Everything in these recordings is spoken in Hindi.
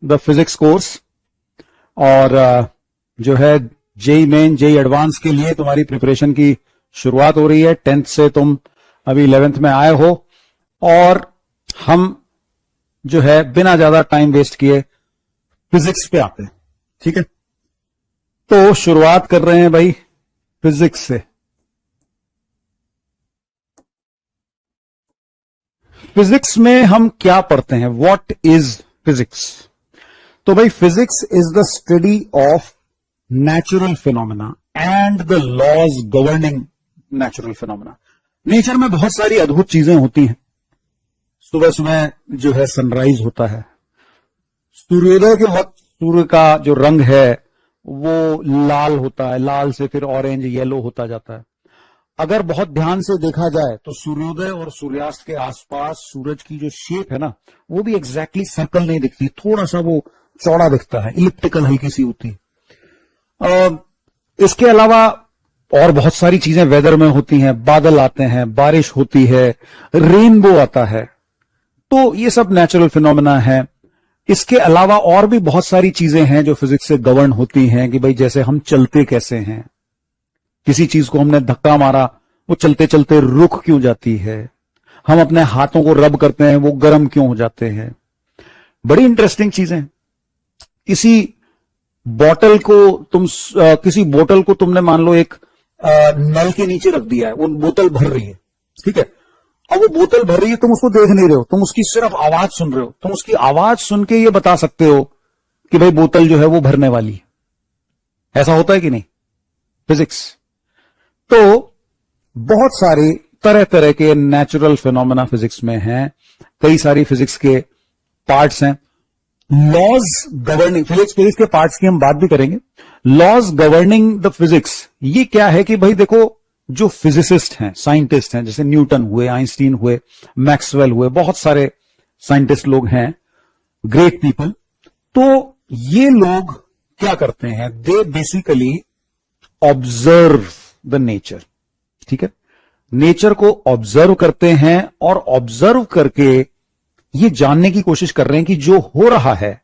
The physics course. और जो है जेई मेन जेई एडवांस के लिए तुम्हारी प्रिपरेशन की शुरुआत हो रही है। 10th से तुम अभी 11th में आए हो, और हम जो है बिना ज्यादा टाइम वेस्ट किए फिजिक्स पे आते हैं। ठीक है, तो शुरुआत कर रहे हैं भाई फिजिक्स से। फिजिक्स में हम क्या पढ़ते हैं? What is physics? तो भाई physics is the study of natural phenomena and the laws governing natural phenomena. Nature में बहुत सारी अद्भुत चीजें होती हैं। सुबह सुबह जो है सनराइज होता है, सूर्योदय के वक्त सूर्य का जो रंग है वो लाल होता है, लाल से फिर ऑरेंज येलो होता जाता है। अगर बहुत ध्यान से देखा जाए तो सूर्योदय और सूर्यास्त के आसपास सूरज की जो शेप है ना, वो भी एग्जैक्टली सर्कल नहीं दिखती, थोड़ा सा वो चौड़ा दिखता है, इलिप्टिकल हल्की सी होती है। इसके अलावा और बहुत सारी चीजें वेदर में होती हैं, बादल आते हैं, बारिश होती है, रेनबो आता है, तो ये सब नेचुरल फिनोमेना है। इसके अलावा और भी बहुत सारी चीजें हैं जो फिजिक्स से गवर्न होती हैं, कि भाई जैसे हम चलते कैसे हैं, किसी चीज को हमने धक्का मारा, वो चलते चलते रुक क्यों जाती है, हम अपने हाथों को रब करते हैं, वो गर्म क्यों हो जाते हैं। बड़ी इंटरेस्टिंग चीजें। किसी बोतल को तुमने मान लो एक नल के नीचे रख दिया है, वो बोतल भर रही है, ठीक है, अब वो बोतल भर रही है, तुम उसको देख नहीं रहे हो, तुम उसकी सिर्फ आवाज सुन रहे हो। तुम उसकी आवाज सुन के ये बता सकते हो कि भाई बोतल जो है वो भरने वाली है। ऐसा होता है कि नहीं? फिजिक्स तो बहुत सारे तरह तरह के नेचुरल फिनोमेना फिजिक्स में हैं, कई सारी फिजिक्स के पार्ट्स हैं। लॉज गवर्निंग फिजिक्स के पार्ट्स की हम बात भी करेंगे। लॉज गवर्निंग द फिजिक्स, ये क्या है कि भाई देखो, जो फिजिसिस्ट हैं, साइंटिस्ट हैं, जैसे न्यूटन हुए, आइंस्टीन हुए, मैक्सवेल हुए, बहुत सारे साइंटिस्ट लोग हैं, ग्रेट पीपल। तो ये लोग क्या करते हैं? They basically observe the nature. ठीक है, नेचर को ऑब्जर्व करते हैं, और ऑब्जर्व करके ये जानने की कोशिश कर रहे हैं कि जो हो रहा है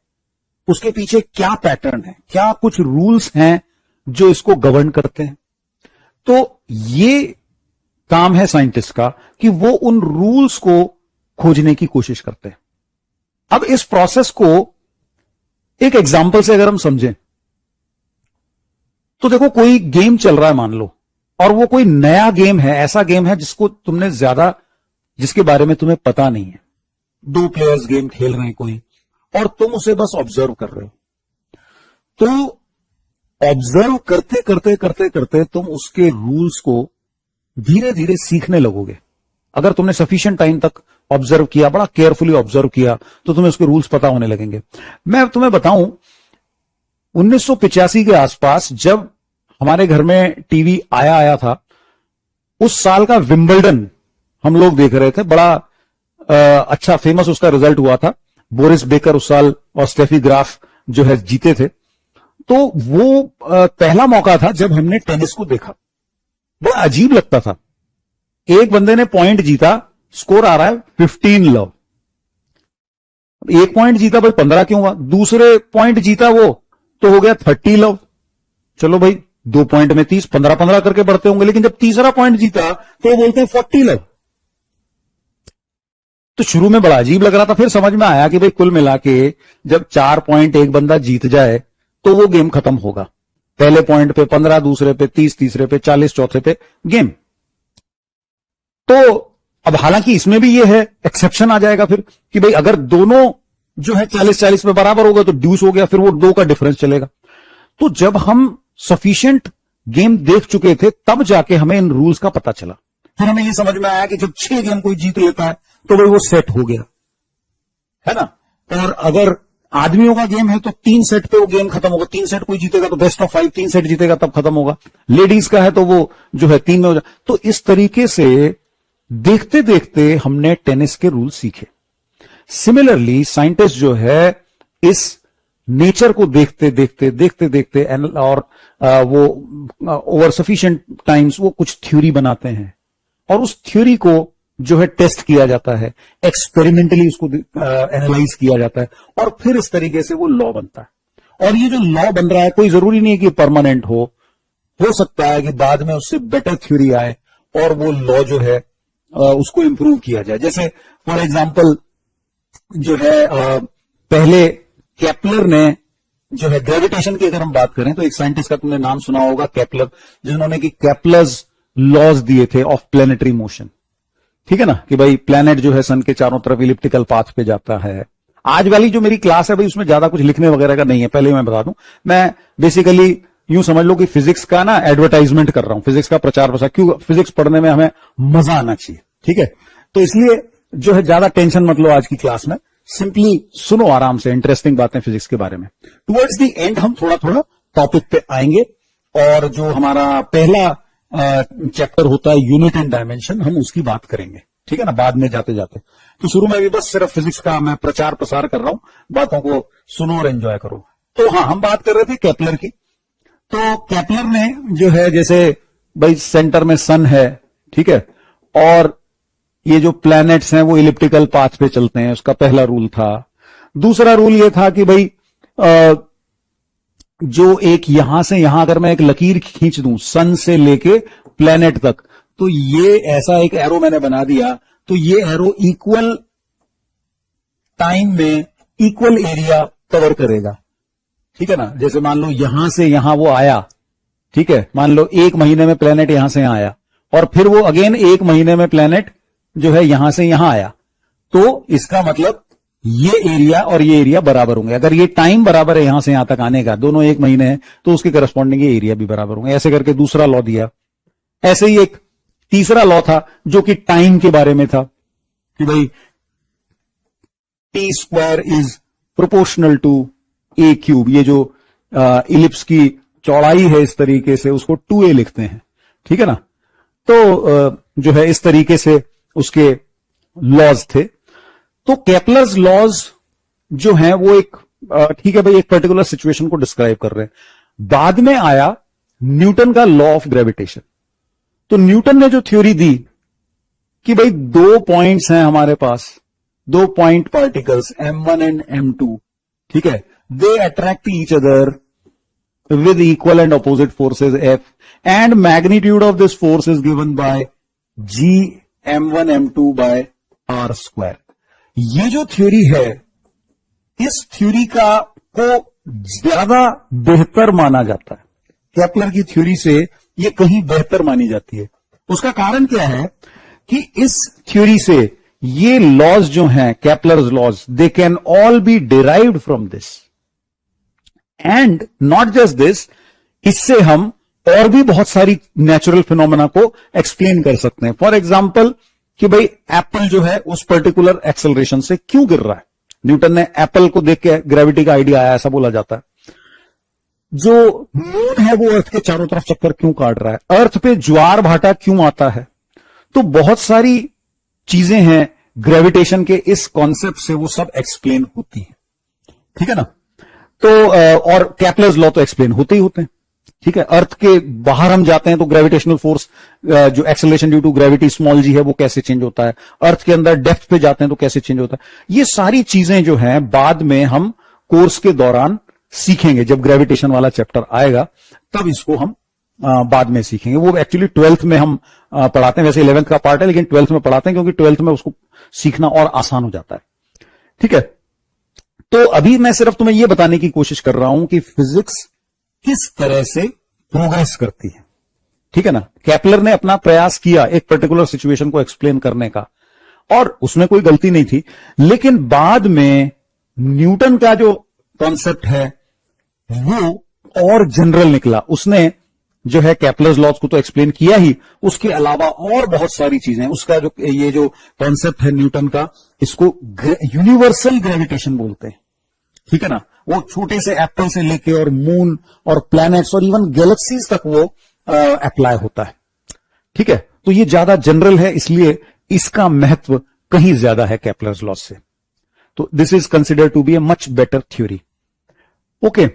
उसके पीछे क्या पैटर्न है, क्या कुछ रूल्स हैं जो इसको गवर्न करते हैं। तो ये काम है साइंटिस्ट का कि वो उन रूल्स को खोजने की कोशिश करते हैं। अब इस प्रोसेस को एक एग्जांपल से अगर हम समझें तो देखो, कोई गेम चल रहा है मान लो, और वो कोई नया गेम है, ऐसा गेम है जिसके बारे में तुम्हें पता नहीं है। 2 प्लेयर्स गेम खेल रहे हैं कोई, और तुम उसे बस ऑब्जर्व कर रहे हो। तो ऑब्जर्व करते करते करते करते तुम उसके रूल्स को धीरे धीरे सीखने लगोगे। अगर तुमने सफिशिएंट टाइम तक ऑब्जर्व किया, बड़ा केयरफुली ऑब्जर्व किया, तो तुम्हें उसके रूल्स पता होने लगेंगे। मैं तुम्हें बताऊं, 1985 के आसपास जब हमारे घर में टीवी आया था, उस साल का विंबलडन हम लोग देख रहे थे। बड़ा अच्छा फेमस उसका रिजल्ट हुआ था। बोरिस बेकर उस साल और स्टेफी ग्राफ जो है जीते थे। तो वो पहला मौका था जब हमने टेनिस को देखा। बड़ा अजीब लगता था। एक बंदे ने पॉइंट जीता, स्कोर आ रहा है 15 लव। एक पॉइंट जीता भाई, 15 क्यों हुआ? दूसरे पॉइंट जीता वो, तो हो गया 30 लव। चलो भाई, 2 पॉइंट में 30, 15-15 करके बढ़ते होंगे। लेकिन जब तीसरा पॉइंट जीता तो वो बोलते हैं 40 लव। तो शुरू में बड़ा अजीब लग रहा था, फिर समझ में आया कि भाई कुल मिला के जब 4 पॉइंट एक बंदा जीत जाए तो वो गेम खत्म होगा। पहले पॉइंट पे 15, दूसरे पे 30, तीसरे पे 40, चौथे पे गेम। तो अब हालांकि इसमें भी ये है, एक्सेप्शन आ जाएगा फिर कि भाई अगर दोनों जो है 40-40 पे बराबर होगा तो ड्यूस हो गया, फिर वो 2 का डिफरेंस चलेगा। तो जब हम सफिशिएंट गेम देख चुके थे तब जाके हमें इन रूल्स का पता चला। फिर हमें ये समझ में आया कि जब 6 गेम कोई जीत लेता है तो भाई वो सेट हो गया, है ना। और अगर आदमियों का गेम है तो 3 सेट पे वो गेम खत्म होगा। 3 सेट कोई जीतेगा तो बेस्ट ऑफ 5, 3 सेट जीतेगा तब खत्म होगा। लेडीज का है तो वो जो है 3 में हो जाए। तो इस तरीके से देखते देखते हमने टेनिस के रूल सीखे। सिमिलरली साइंटिस्ट जो है इस नेचर को देखते देखते और वो ओवर सफिशिएंट टाइम्स वो कुछ थ्योरी बनाते हैं, और उस थ्योरी को जो है टेस्ट किया जाता है, एक्सपेरिमेंटली उसको एनालाइज किया जाता है, और फिर इस तरीके से वो लॉ बनता है। और ये जो लॉ बन रहा है कोई जरूरी नहीं है कि परमानेंट हो सकता है कि बाद में उससे बेटर थ्योरी आए और वो लॉ जो है उसको इंप्रूव किया जाए। जैसे फॉर एग्जांपल जो है पहले केपलर ने जो है ग्रेविटेशन की अगर हम बात करें तो एक साइंटिस्ट का तुमने नाम सुना होगा, केपलर, जिन्होंने कि केपलर्स लॉज दिए थे ऑफ प्लेनेटरी मोशन। ठीक है ना, कि भाई प्लेनेट जो है सन के चारों तरफ इलिप्टिकल पाथ पे जाता है। आज वाली जो मेरी क्लास है भाई उसमें ज्यादा कुछ लिखने वगैरह का नहीं है, पहले मैं बता दूं। मैं बेसिकली यूं समझ लो कि फिजिक्स का ना एडवर्टाइजमेंट कर रहा हूं, फिजिक्स का प्रचार प्रसार, क्यों फिजिक्स पढ़ने में हमें मजा आना चाहिए। ठीक है, तो इसलिए जो है ज्यादा टेंशन मत लो आज की क्लास में, सिंपली सुनो आराम से, इंटरेस्टिंग बातें फिजिक्स के बारे में। टुवर्ड्स द एंड हम थोड़ा थोड़ा टॉपिक पे आएंगे, और जो हमारा पहला चैप्टर होता है यूनिट एंड डायमेंशन, हम उसकी बात करेंगे। ठीक है ना, बाद में जाते जाते। तो शुरू में भी बस सिर्फ फिजिक्स का मैं प्रचार प्रसार कर रहा हूं, बातों को सुनो और एंजॉय करो। तो हाँ, हम बात कर रहे थे केपलर की। तो केपलर ने जो है, जैसे भाई सेंटर में सन है, ठीक है, और ये जो प्लैनेट्स हैं वो इलिप्टिकल पाथ पे चलते हैं, उसका पहला रूल था। दूसरा रूल ये था कि भाई जो एक यहां से यहां अगर मैं एक लकीर खींच दूं सन से लेके प्लैनेट तक, तो ये ऐसा एक एरो मैंने बना दिया, तो ये एरो इक्वल टाइम में इक्वल एरिया कवर करेगा। ठीक है ना, जैसे मान लो यहां से यहां वो आया, ठीक है, मान लो एक महीने में प्लेनेट यहां से यहां आया, और फिर वो अगेन एक महीने में प्लेनेट जो है यहां से यहां आया, तो इसका मतलब ये एरिया और ये एरिया बराबर होंगे। अगर ये टाइम बराबर है यहां से यहां तक आने का, दोनों एक महीने हैं, तो उसके करस्पॉन्डिंग ये एरिया भी बराबर होंगे। ऐसे करके दूसरा लॉ दिया। ऐसे ही एक तीसरा लॉ था जो कि टाइम के बारे में था, कि भाई T square is proportional to a cube. ये जो इलिप्स की चौड़ाई है इस तरीके से, उसको 2a लिखते हैं। ठीक है ना, तो जो है इस तरीके से उसके लॉज थे। तो केपलर्स लॉज जो हैं वो एक ठीक है भाई, एक पर्टिकुलर सिचुएशन को डिस्क्राइब कर रहे हैं। बाद में आया न्यूटन का लॉ ऑफ ग्रेविटेशन। तो न्यूटन ने जो थ्योरी दी कि भाई दो पॉइंट्स हैं हमारे पास, दो point particles m1 and m2, ठीक है, they attract each other with equal and opposite forces F, and magnitude of this force is given by G m1 m2 by r square। ये जो थ्योरी है, इस थ्योरी को ज्यादा बेहतर माना जाता है। केपलर की थ्योरी से ये कहीं बेहतर मानी जाती है। उसका कारण क्या है कि इस थ्योरी से ये लॉज जो हैं, Kepler's laws, they can all be derived from this. And not just this, इससे हम और भी बहुत सारी नेचुरल फिनोमेना को एक्सप्लेन कर सकते हैं। फॉर एग्जाम्पल कि भाई एप्पल जो है उस पर्टिकुलर एक्सेलरेशन से क्यों गिर रहा है। न्यूटन ने एप्पल को देख के ग्रेविटी का आइडिया आया, ऐसा बोला जाता है। जो मून है वो अर्थ के चारों तरफ चक्कर क्यों काट रहा है, अर्थ पे ज्वार भाटा क्यों आता है। तो बहुत सारी चीजें हैं ग्रेविटेशन के इस कॉन्सेप्ट से, वो सब एक्सप्लेन होती है। ठीक है ना, तो और केपलर्स लॉ तो एक्सप्लेन होते ही होते हैं। ठीक है, अर्थ के बाहर हम जाते हैं तो ग्रेविटेशनल फोर्स, जो acceleration due to gravity small g है, वो कैसे चेंज होता है। अर्थ के अंदर डेप्थ पे जाते हैं तो कैसे चेंज होता है। ये सारी चीजें जो हैं बाद में हम कोर्स के दौरान सीखेंगे। जब ग्रेविटेशन वाला चैप्टर आएगा तब इसको हम बाद में सीखेंगे। वो एक्चुअली 12th में हम पढ़ाते हैं, वैसे 11th का पार्ट है लेकिन 12th में पढ़ाते हैं, क्योंकि 12th में उसको सीखना और आसान हो जाता है। ठीक है, तो अभी मैं सिर्फ तुम्हें यह बताने की कोशिश कर रहा हूं कि फिजिक्स किस तरह से प्रोग्रेस करती है। ठीक है ना, केपलर ने अपना प्रयास किया एक पर्टिकुलर सिचुएशन को एक्सप्लेन करने का, और उसमें कोई गलती नहीं थी। लेकिन बाद में न्यूटन का जो कॉन्सेप्ट है वो और जनरल निकला। उसने जो है केपलर्स लॉज को तो एक्सप्लेन किया ही, उसके अलावा और बहुत सारी चीजें, उसका जो ये जो कॉन्सेप्ट है न्यूटन का, इसको यूनिवर्सल ग्रेविटेशन बोलते हैं। ठीक है ना, वो छोटे से एप्पल से लेके और मून और प्लैनेट्स और इवन गैलेक्सीज तक वो अप्लाई होता है। ठीक है, तो ये ज्यादा जनरल है, इसलिए इसका महत्व कहीं ज्यादा है केपलर्स लॉज से। तो this is considered to be a much better theory. Okay,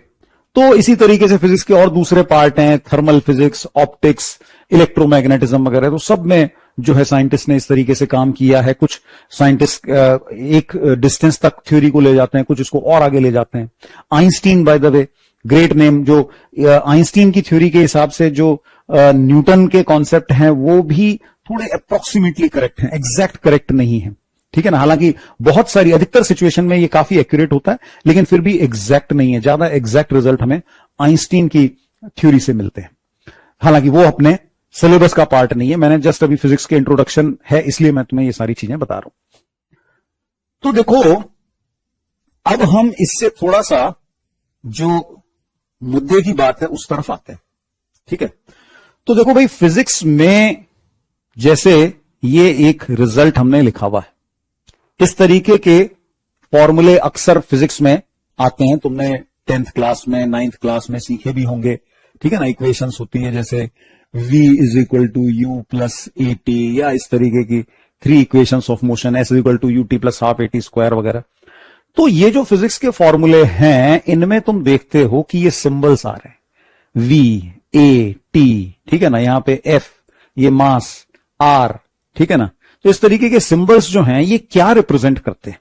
तो इसी तरीके से फिजिक्स के और दूसरे पार्ट हैं, थर्मल फिजिक्स, ऑप्टिक्स, इलेक्ट्रोमैग्नेटिज्म वगैरह। तो सब में जो है साइंटिस्ट ने इस तरीके से काम किया है। कुछ साइंटिस्ट एक डिस्टेंस तक थ्योरी को ले जाते हैं, कुछ इसको और आगे ले जाते हैं। Einstein by the way great name, जो आइंस्टीन की थ्योरी के हिसाब से जो न्यूटन के कॉन्सेप्ट हैं वो भी थोड़े अप्रोक्सीमेटली करेक्ट हैं, एग्जैक्ट करेक्ट नहीं है, ठीक है ना। हालांकि बहुत सारी अधिकतर सिचुएशन में ये काफी एक्यूरेट होता है, लेकिन फिर भी एग्जैक्ट नहीं है। ज्यादा एग्जैक्ट रिजल्ट हमें आइंस्टीन की थ्योरी से मिलते हैं, हालांकि वो अपने सिलेबस का पार्ट नहीं है। मैंने जस्ट अभी फिजिक्स के इंट्रोडक्शन है इसलिए मैं तुम्हें ये सारी चीजें बता रहा हूं। तो देखो, अब हम इससे थोड़ा सा जो मुद्दे की बात है उस तरफ आते हैं, ठीक है। तो देखो भाई, फिजिक्स में जैसे ये एक रिजल्ट हमने लिखा हुआ है, इस तरीके के फॉर्मूले अक्सर फिजिक्स में आते हैं। तुमने 10th क्लास में, 9th क्लास में सीखे भी होंगे, ठीक है ना। इक्वेशंस होती है जैसे v is equal to u plus a t, या इस तरीके की 3 equations of motion, s is equal to u t plus half a t square वगैरह। तो ये जो फिजिक्स के फॉर्मूले हैं, इनमें तुम देखते हो कि ये सिंबल्स आ रहे हैं, v, a, t, ठीक है ना। यहां पे f, ये मास, r, ठीक है ना। तो इस तरीके के सिंबल्स जो हैं ये क्या रिप्रेजेंट करते हैं?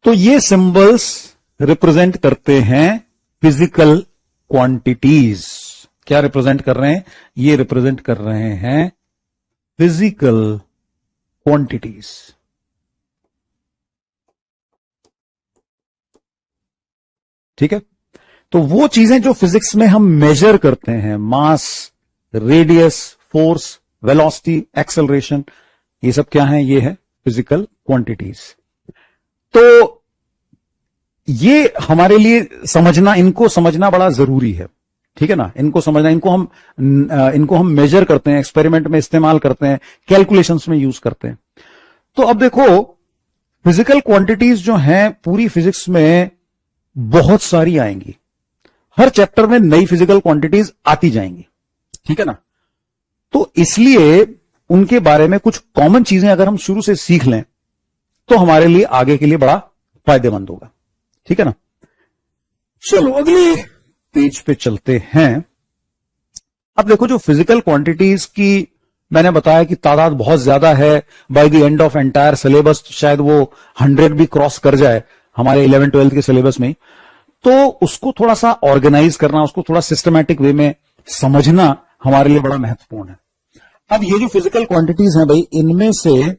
तो ये सिंबल्स रिप्रेजेंट करते हैं फिजिकल क्वांटिटीज। क्या रिप्रेजेंट कर रहे हैं? ये रिप्रेजेंट कर रहे हैं फिजिकल क्वांटिटीज, ठीक है। तो वो चीजें जो फिजिक्स में हम मेजर करते हैं, मास, रेडियस, फोर्स, वेलोसिटी, एक्सेलरेशन, ये सब क्या है? ये है फिजिकल क्वांटिटीज। तो ये हमारे लिए समझना, इनको समझना बड़ा जरूरी है, ठीक है ना। इनको समझना, इनको हम मेजर करते हैं, एक्सपेरिमेंट में इस्तेमाल करते हैं, कैलकुलेशंस में यूज करते हैं। तो अब देखो, फिजिकल क्वांटिटीज जो हैं पूरी फिजिक्स में बहुत सारी आएंगी, हर चैप्टर में नई फिजिकल क्वांटिटीज आती जाएंगी, ठीक है ना। तो इसलिए उनके बारे में कुछ कॉमन चीजें अगर हम शुरू से सीख लें तो हमारे लिए आगे के लिए बड़ा फायदेमंद होगा, ठीक है ना। चलो अगले पेज पे चलते हैं। अब देखो, जो फिजिकल क्वांटिटीज की मैंने बताया कि तादाद बहुत ज्यादा है, by the end of entire syllabus शायद वो 100 भी क्रॉस कर जाए हमारे 11th-12th के सिलेबस में। तो उसको थोड़ा सा ऑर्गेनाइज करना, उसको थोड़ा सिस्टमैटिक वे में समझना हमारे लिए बड़ा महत्वपूर्ण है। अब ये जो फिजिकल क्वांटिटीज हैं भाई, इनमें से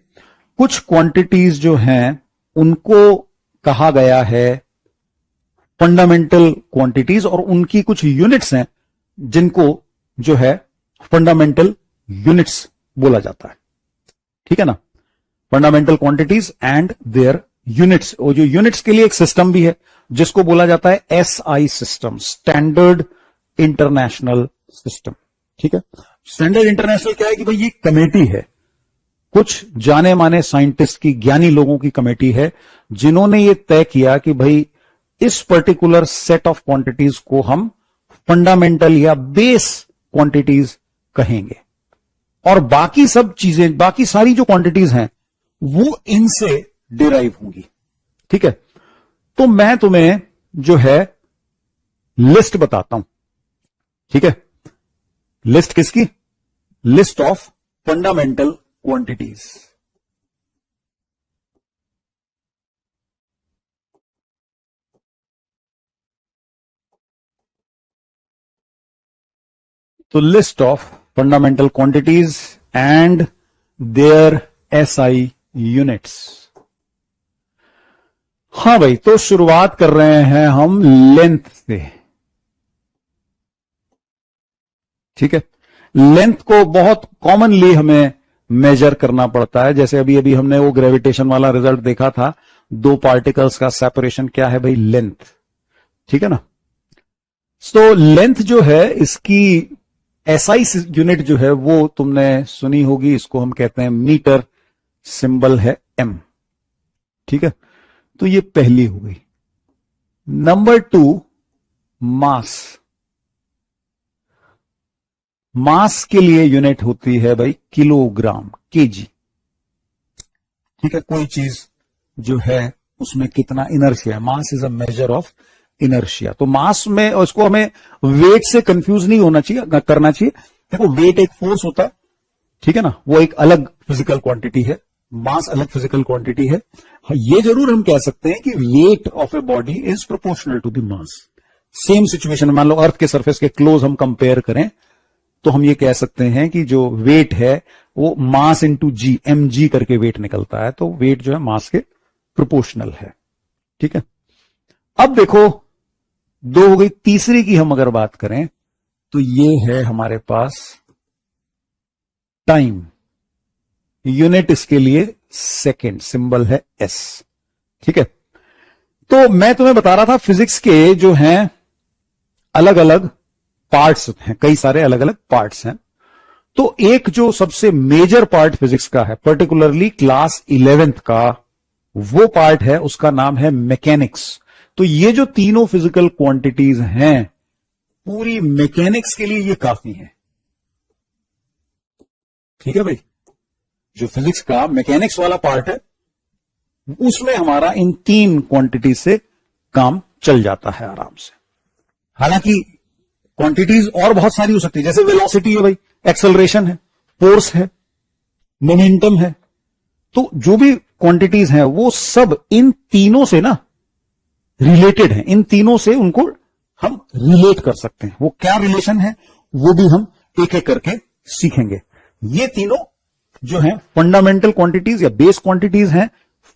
कुछ क्वांटिटीज जो हैं उनको कहा गया है फंडामेंटल क्वांटिटीज, और उनकी कुछ यूनिट्स हैं जिनको जो है फंडामेंटल यूनिट्स बोला जाता है, ठीक है ना। Fundamental quantities and their units, और जो यूनिट्स के लिए एक सिस्टम भी है जिसको बोला जाता है SI system, standard international system, ठीक है। स्टैंडर्ड इंटरनेशनल क्या है कि भाई ये कमेटी है, कुछ जाने माने साइंटिस्ट की, ज्ञानी लोगों की कमेटी है जिन्होंने ये तय किया कि भाई इस पर्टिकुलर सेट ऑफ क्वांटिटीज को हम फंडामेंटल या बेस क्वांटिटीज कहेंगे, और बाकी सब चीजें, बाकी सारी जो क्वांटिटीज हैं वो इनसे डिराइव होंगी, ठीक है। तो मैं तुम्हें जो है लिस्ट बताता हूं, ठीक है। लिस्ट किसकी? List of fundamental quantities. तो list of fundamental quantities and their SI units. हां भाई, तो शुरुआत कर रहे हैं हम लेंथ से, ठीक है। लेंथ को बहुत कॉमनली हमें मेजर करना पड़ता है। जैसे अभी अभी हमने वो ग्रेविटेशन वाला रिजल्ट देखा था, 2 पार्टिकल्स का सेपरेशन, क्या है भाई? लेंथ, ठीक है ना। तो लेंथ जो है, इसकी एसआई यूनिट जो है वो तुमने सुनी होगी, इसको हम कहते हैं मीटर, सिंबल है एम, ठीक है। तो ये पहली हो गई। नंबर 2, मास। मास के लिए यूनिट होती है भाई किलोग्राम, केजी, ठीक है। कोई चीज जो है उसमें कितना इनर्शिया है, mass is a measure of inertia. तो मास में, उसको हमें वेट से कंफ्यूज नहीं होना चाहिए, करना चाहिए। देखो, वेट एक फोर्स होता है, ठीक है ना, वो एक अलग फिजिकल क्वांटिटी है, मास अलग फिजिकल क्वांटिटी है। ये जरूर हम कह सकते हैं कि weight of a body is proportional to the mass. Same situation, मान लो अर्थ के सरफेस के क्लोज हम कंपेयर करें तो हम ये कह सकते हैं कि जो वेट है वो मास इंटू जी, एम जी करके वेट निकलता है, तो वेट जो है मास के प्रोपोर्शनल है। ठीक है, अब देखो दो हो गई, तीसरी की हम अगर बात करें तो ये है हमारे पास टाइम। यूनिट इसके लिए सेकेंड, सिंबल है एस। ठीक है, तो मैं तुम्हें बता रहा था फिजिक्स के जो हैं अलग अलग पार्ट्स हैं, कई सारे अलग अलग पार्ट्स हैं। तो एक जो सबसे मेजर पार्ट फिजिक्स का है, पर्टिकुलरली क्लास 11th का, वो पार्ट है, उसका नाम है मैकेनिक्स। तो ये जो तीनों फिजिकल क्वांटिटीज हैं, पूरी मैकेनिक्स के लिए ये काफी है। ठीक है भाई, जो फिजिक्स का मैकेनिक्स वाला पार्ट है उसमें हमारा इन तीन क्वांटिटी से काम चल जाता है आराम से। हालांकि क्वांटिटीज और बहुत सारी हो सकती है, जैसे वेलोसिटी है भाई, एक्सेलरेशन है, फोर्स है, मोमेंटम है। तो जो भी क्वांटिटीज हैं वो सब इन तीनों से ना रिलेटेड है, इन तीनों से उनको हम रिलेट कर सकते हैं। वो क्या रिलेशन है वो भी हम एक एक करके सीखेंगे। ये तीनों जो है फंडामेंटल क्वांटिटीज या बेस क्वांटिटीज हैं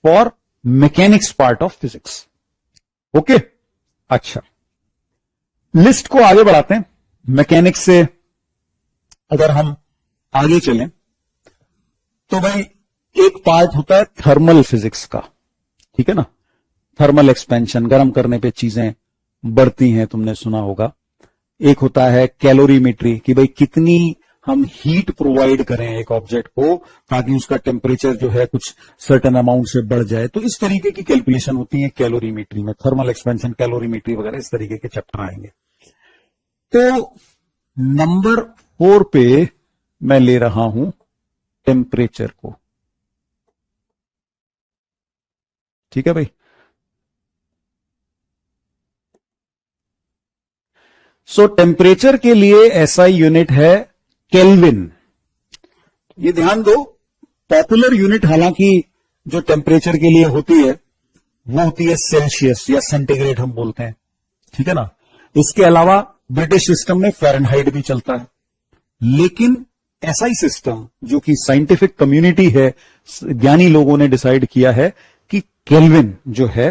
for mechanics part of physics. Okay, अच्छा, लिस्ट को आगे बढ़ाते हैं। मैकेनिक्स से अगर हम आगे चलें तो भाई एक पार्ट होता है थर्मल फिजिक्स का। ठीक है ना, थर्मल एक्सपेंशन, गर्म करने पे चीजें बढ़ती हैं, तुमने सुना होगा। एक होता है कैलोरीमेट्री, कि भाई कितनी हम हीट प्रोवाइड करें एक ऑब्जेक्ट को ताकि उसका टेम्परेचर जो है कुछ सर्टेन अमाउंट से बढ़ जाए। तो इस तरीके की कैलकुलेशन होती है कैलोरीमेट्री में, थर्मल एक्सपेंशन, कैलोरीमेट्री वगैरह इस तरीके के चैप्टर आएंगे। तो नंबर 4 पे मैं ले रहा हूं टेम्परेचर को। ठीक है भाई, सो टेम्परेचर के लिए ऐसा यूनिट है केल्विन। ये ध्यान दो, पॉपुलर यूनिट हालांकि जो टेम्परेचर के लिए होती है वो होती है सेल्सियस या सेंटीग्रेड हम बोलते हैं। ठीक है ना, इसके अलावा ब्रिटिश सिस्टम में फ़ारेनहाइट भी चलता है। लेकिन ऐसा ही सिस्टम जो कि साइंटिफिक कम्युनिटी है, ज्ञानी लोगों ने डिसाइड किया है कि केल्विन जो है,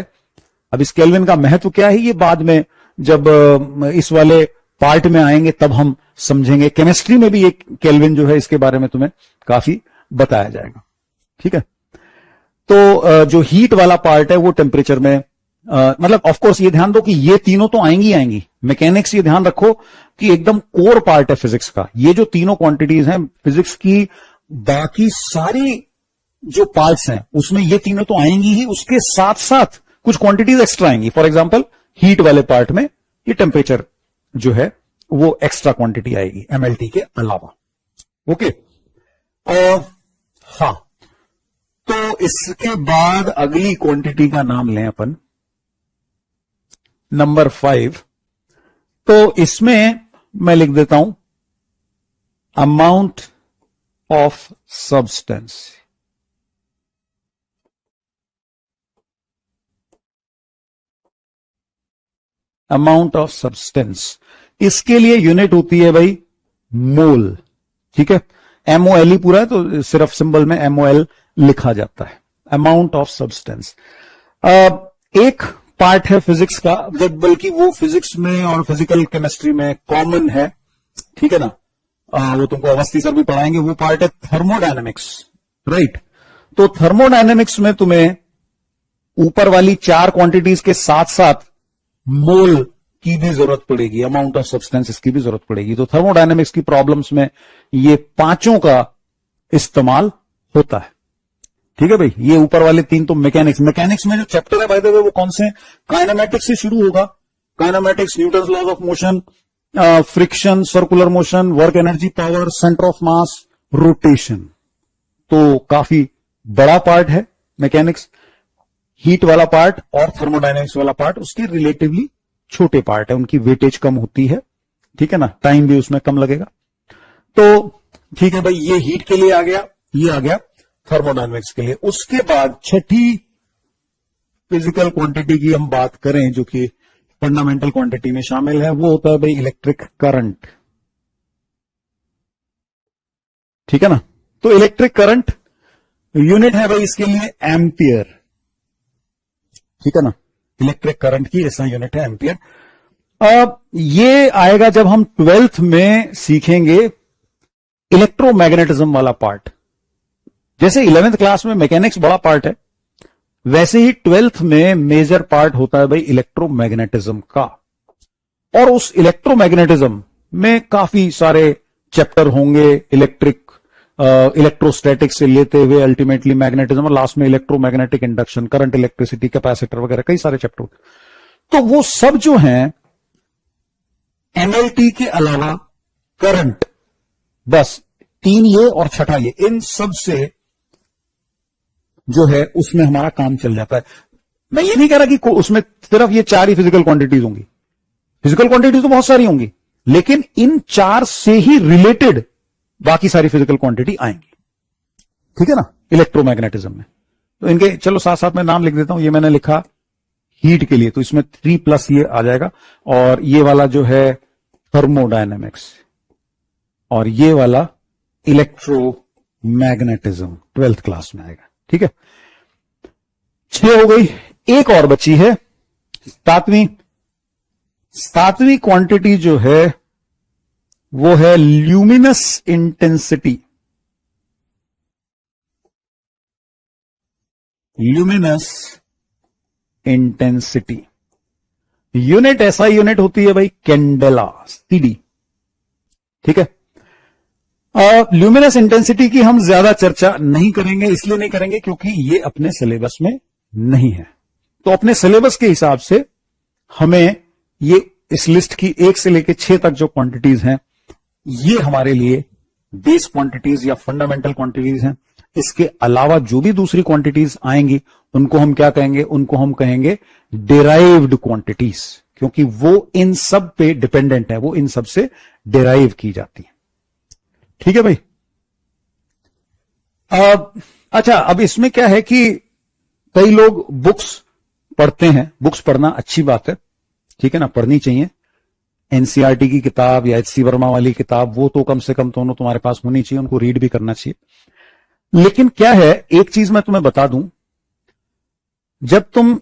अब इस केल्विन का महत्व क्या है ये बाद में जब इस वाले पार्ट में आएंगे तब हम समझेंगे। केमिस्ट्री में भी एक केल्विन जो है इसके बारे में तुम्हें काफी बताया जाएगा। ठीक है, तो जो हीट वाला पार्ट है वो टेम्परेचर में मतलब ऑफ कोर्स ये ध्यान दो कि ये तीनों तो आएंगी आएंगी। मैकेनिक्स ये ध्यान रखो कि एकदम कोर पार्ट है फिजिक्स का। ये जो तीनों क्वांटिटीज हैं फिजिक्स की, बाकी सारी जो पार्ट्स हैं उसमें ये तीनों तो आएंगी ही, उसके साथ साथ कुछ क्वांटिटीज एक्स्ट्रा आएंगी। फॉर एग्जाम्पल हीट वाले पार्ट में ये टेम्परेचर जो है वो एक्स्ट्रा क्वांटिटी आएगी एमएलटी के अलावा। ओके, हाँ, तो इसके बाद अगली क्वांटिटी का नाम लें अपन, नंबर 5। तो इसमें मैं लिख देता हूं amount of substance. Amount of substance, इसके लिए यूनिट होती है भाई मोल। ठीक है, एमओएल ही पूरा है तो सिर्फ सिंबल में एमओएल लिखा जाता है, अमाउंट ऑफ सब्सटेंस। एक पार्ट है फिजिक्स का, बल्कि वो फिजिक्स में और फिजिकल केमिस्ट्री में कॉमन है। ठीक है ना, वो तुमको अवस्थी सर भी पढ़ाएंगे। वो पार्ट है थर्मोडायनेमिक्स, राइट। तो थर्मोडायनेमिक्स में तुम्हें ऊपर वाली 4 क्वांटिटीज के साथ साथ मोल की भी जरूरत पड़ेगी, अमाउंट ऑफ सब्सटेंस इसकी भी जरूरत पड़ेगी। तो थर्मोडायनेमिक्स की प्रॉब्लम्स में ये पांचों का इस्तेमाल होता है। ठीक है भाई, ये ऊपर वाले 3 तो मैकेनिक्स। मैकेनिक्स में जो चैप्टर है भाई द वे वो कौन से हैं? काइनेमैटिक्स से शुरू होगा, kinematics, Newton's laws of motion, friction, circular motion, work energy power, centre of mass, rotation. तो काफी बड़ा पार्ट है मैकेनिक्स। हीट वाला पार्ट और थर्मोडायनेमिक्स वाला पार्ट उसके रिलेटिवली छोटे पार्ट है, उनकी वेटेज कम होती है। ठीक है ना, टाइम भी उसमें कम लगेगा। तो ठीक है भाई, ये हीट के लिए आ गया, ये आ गया थर्मोडायनेमिक्स के लिए। उसके बाद छठी फिजिकल क्वांटिटी की हम बात करें जो कि फंडामेंटल क्वांटिटी में शामिल है, वो होता है भाई इलेक्ट्रिक करंट। ठीक है ना। तो इलेक्ट्रिक करंट यूनिट है भाई इसके लिए एम्पियर। ठीक है ना, इलेक्ट्रिक करंट की ऐसा यूनिट है एम्पियर। अब ये आएगा जब हम 12th में सीखेंगे इलेक्ट्रोमैग्नेटिज्म वाला पार्ट। जैसे 11th क्लास में मैकेनिक्स बड़ा पार्ट है, वैसे ही 12th में मेजर पार्ट होता है भाई इलेक्ट्रोमैग्नेटिज्म का। और उस इलेक्ट्रोमैग्नेटिज्म में काफी सारे चैप्टर होंगे, इलेक्ट्रोस्टैटिक से लेते हुए अल्टीमेटली मैग्नेटिज्म और लास्ट में electromagnetic induction, current, electricity, capacitor वगैरह कई सारे चैप्टर होते। तो वो सब जो हैं एमएलटी के अलावा करंट, बस 3 ये और छठा ये, इन सब से जो है उसमें हमारा काम चल जाता है। मैं ये नहीं कह रहा कि उसमें सिर्फ ये 4 ही फिजिकल क्वांटिटीज होंगी, फिजिकल क्वांटिटीज तो बहुत सारी होंगी, लेकिन इन 4 से ही रिलेटेड बाकी सारी फिजिकल क्वांटिटी आएंगी। ठीक है ना, इलेक्ट्रोमैग्नेटिज्म में। तो इनके चलो साथ साथ में नाम लिख देता हूं। ये मैंने लिखा हीट के लिए, तो इसमें 3+ ये आ जाएगा, और ये वाला जो है थर्मोडायनेमिक्स, और ये वाला इलेक्ट्रोमैग्नेटिज्म 12th क्लास में आएगा। ठीक है, 6 हो गई, एक और बची है सातवीं क्वांटिटी जो है वो है luminous intensity. Luminous intensity unit ऐसा यूनिट होती है भाई कैंडेला, सीडी। ठीक है, ल्यूमिनस इंटेंसिटी की हम ज्यादा चर्चा नहीं करेंगे, इसलिए नहीं करेंगे क्योंकि ये अपने सिलेबस में नहीं है। तो अपने सिलेबस के हिसाब से हमें ये इस लिस्ट की 1 से लेकर 6 तक जो क्वांटिटीज हैं, ये हमारे लिए बेस क्वांटिटीज या फंडामेंटल क्वांटिटीज हैं। इसके अलावा जो भी दूसरी क्वांटिटीज आएंगी उनको हम क्या कहेंगे, उनको हम कहेंगे डिराइव्ड क्वांटिटीज, क्योंकि वो इन सब पे डिपेंडेंट है, वो इन सब से डिराइव की जाती है। ठीक है भाई। अच्छा, अब इसमें क्या है कि कई लोग बुक्स पढ़ते हैं, बुक्स पढ़ना अच्छी बात है, ठीक है ना, पढ़नी चाहिए। एनसीईआरटी की किताब या एचसी वर्मा वाली किताब, वो तो कम से कम दोनों तुम्हारे पास होनी चाहिए, उनको रीड भी करना चाहिए। लेकिन क्या है, एक चीज मैं तुम्हें बता दूं, जब तुम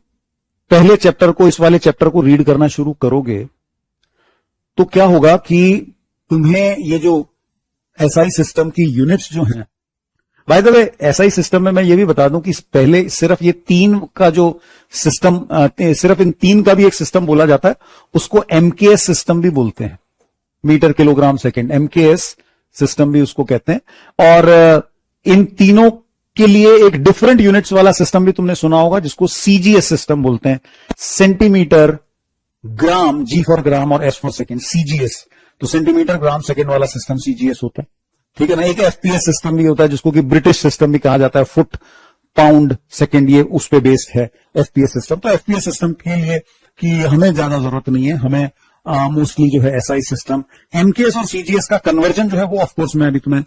पहले चैप्टर को, इस वाले चैप्टर को रीड करना शुरू करोगे तो क्या होगा कि तुम्हें ये जो एसआई सिस्टम की यूनिट्स जो हैं, by the way SI system में मैं ये भी बता दूं कि पहले सिर्फ ये 3 का जो सिस्टम, सिर्फ इन 3 का भी एक सिस्टम बोला जाता है, उसको एमकेएस सिस्टम भी बोलते हैं, metre kilogram second, MKS system भी उसको कहते हैं। और इन तीनों के लिए एक डिफरेंट यूनिट्स वाला सिस्टम भी तुमने सुना होगा जिसको सीजीएस सिस्टम बोलते हैं, सेंटीमीटर, ग्राम, जी फॉर ग्राम और एस फॉर सेकेंड, सीजीएस। तो सेंटीमीटर, ग्राम, सेकेंड वाला सिस्टम सीजीएस होता है। ठीक है ना। एक एफपीएस सिस्टम भी होता है जिसको कि ब्रिटिश सिस्टम भी कहा जाता है, फुट पाउंड सेकेंड, ये उस पे बेस्ड है एफपीएस सिस्टम। तो एफपीएस सिस्टम के लिए कि हमें ज्यादा जरूरत नहीं है, हमें मोस्टली जो है एसआई सिस्टम, एमकेएस और सीजीएस का कन्वर्जन जो है वो ऑफकोर्स मैं अभी तुम्हें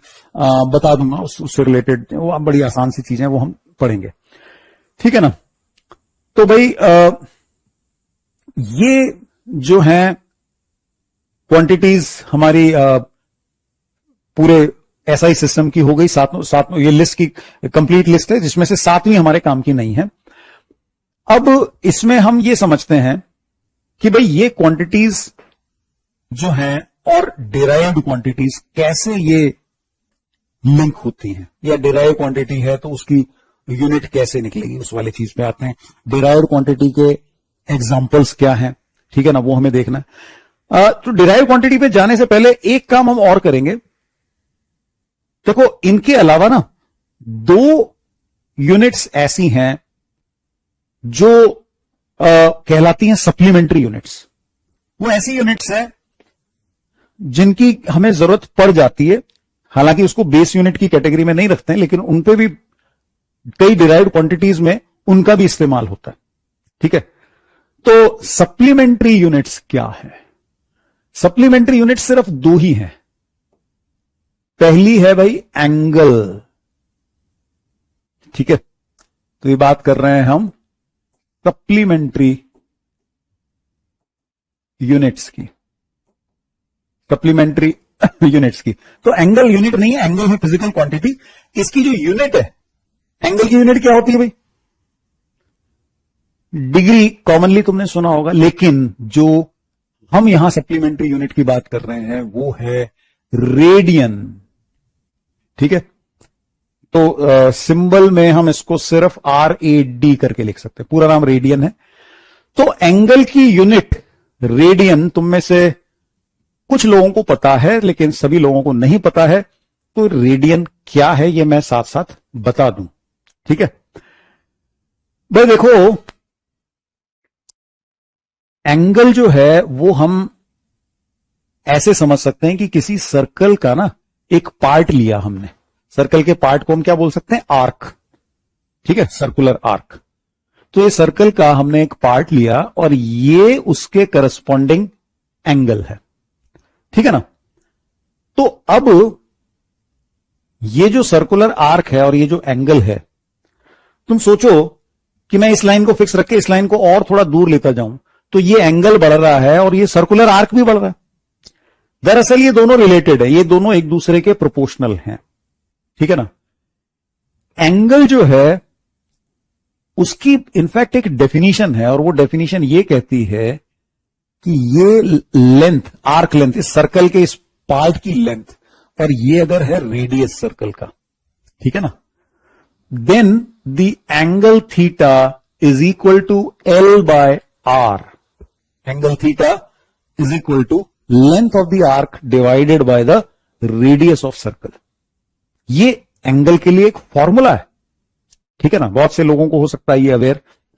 बता दूंगा, उससे रिलेटेड वो बड़ी आसान सी चीजें, वो हम पढ़ेंगे। ठीक है ना। तो भाई ये जो है क्वांटिटीज हमारी पूरे एसआई सिस्टम की हो गई। सात ये लिस्ट की कंप्लीट लिस्ट है जिसमें से 7वीं हमारे काम की नहीं है। अब इसमें हम ये समझते हैं कि भाई ये क्वांटिटीज जो हैं और डिराइव्ड क्वांटिटीज कैसे ये लिंक होती हैं, या डिराइव क्वांटिटी है तो उसकी यूनिट कैसे निकलेगी, उस वाली चीज पे आते हैं। डिराइव्ड क्वांटिटी के एग्जांपल्स क्या हैं, ठीक है ना, वो हमें देखना है। तो डिराइव क्वांटिटी पे जाने से पहले एक काम हम और करेंगे। देखो, इनके अलावा ना 2 यूनिट्स ऐसी हैं जो कहलाती हैं सप्लीमेंट्री यूनिट्स। वो ऐसी यूनिट्स हैं जिनकी हमें जरूरत पड़ जाती है, हालांकि उसको बेस यूनिट की कैटेगरी में नहीं रखते हैं, लेकिन उन पे भी कई डिराइव्ड क्वांटिटीज में उनका भी इस्तेमाल होता है। ठीक है। तो सप्लीमेंट्री यूनिट्स क्या है? सप्लीमेंट्री यूनिट सिर्फ 2 ही हैं। पहली है भाई एंगल, ठीक है। तो ये बात कर रहे हैं हम सप्लीमेंट्री यूनिट्स की, सप्लीमेंट्री यूनिट्स की। तो एंगल यूनिट नहीं है, एंगल है फिजिकल क्वांटिटी। इसकी जो यूनिट है, एंगल की यूनिट क्या होती है भाई? डिग्री कॉमनली तुमने सुना होगा, लेकिन जो हम यहां सप्लीमेंट्री यूनिट की बात कर रहे हैं वो है रेडियन, ठीक है। तो सिंबल में हम इसको सिर्फ RAD करके लिख सकते हैं, पूरा नाम रेडियन है। तो एंगल की यूनिट रेडियन तुम में से कुछ लोगों को पता है, लेकिन सभी लोगों को नहीं पता है। तो रेडियन क्या है ये मैं साथ साथ बता दूं, ठीक है भाई। देखो, एंगल जो है वो हम ऐसे समझ सकते हैं कि किसी सर्कल का ना एक पार्ट लिया हमने, सर्कल के पार्ट को हम क्या बोल सकते हैं? आर्क, ठीक है, सर्कुलर आर्क। तो ये सर्कल का हमने एक पार्ट लिया और ये उसके करस्पॉन्डिंग एंगल है, ठीक है ना। तो अब ये जो सर्कुलर आर्क है और ये जो एंगल है, तुम सोचो कि मैं इस लाइन को फिक्स रख के इस लाइन को और थोड़ा दूर लेता जाऊं, तो ये एंगल बढ़ रहा है और ये सर्कुलर आर्क भी बढ़ रहा है। दरअसल ये दोनों रिलेटेड है, ये दोनों एक दूसरे के प्रोपोर्शनल हैं, ठीक है ना। एंगल जो है उसकी इनफैक्ट एक डेफिनेशन है, और वो डेफिनेशन ये कहती है कि ये लेंथ, आर्क लेंथ, इस सर्कल के इस पार्ट की लेंथ, और ये अगर है रेडियस सर्कल का, ठीक है ना, then the angle theta is equal to L by R। Angle theta is equal to length of the arc divided by the radius of circle. ये एंगल के लिए एक फॉर्मूला है, ठीक है ना। बहुत से लोगों को हो सकता है ये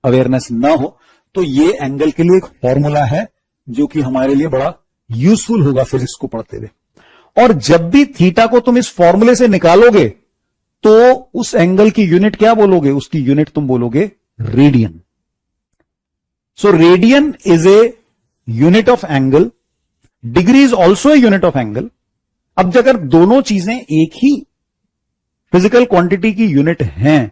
अवेयरनेस ना हो, तो ये एंगल के लिए एक फॉर्मूला है जो कि हमारे लिए बड़ा यूजफुल होगा फिजिक्स को पढ़ते हुए। और जब भी थीटा को तुम इस फॉर्मूले से निकालोगे तो उस एंगल की यूनिट क्या बोलोगे? उसकी यूनिट तुम बोलोगे radian. So radian is a unit of angle, degree is also a unit of angle. अब अगर दोनों चीजें एक ही फिजिकल क्वांटिटी की यूनिट हैं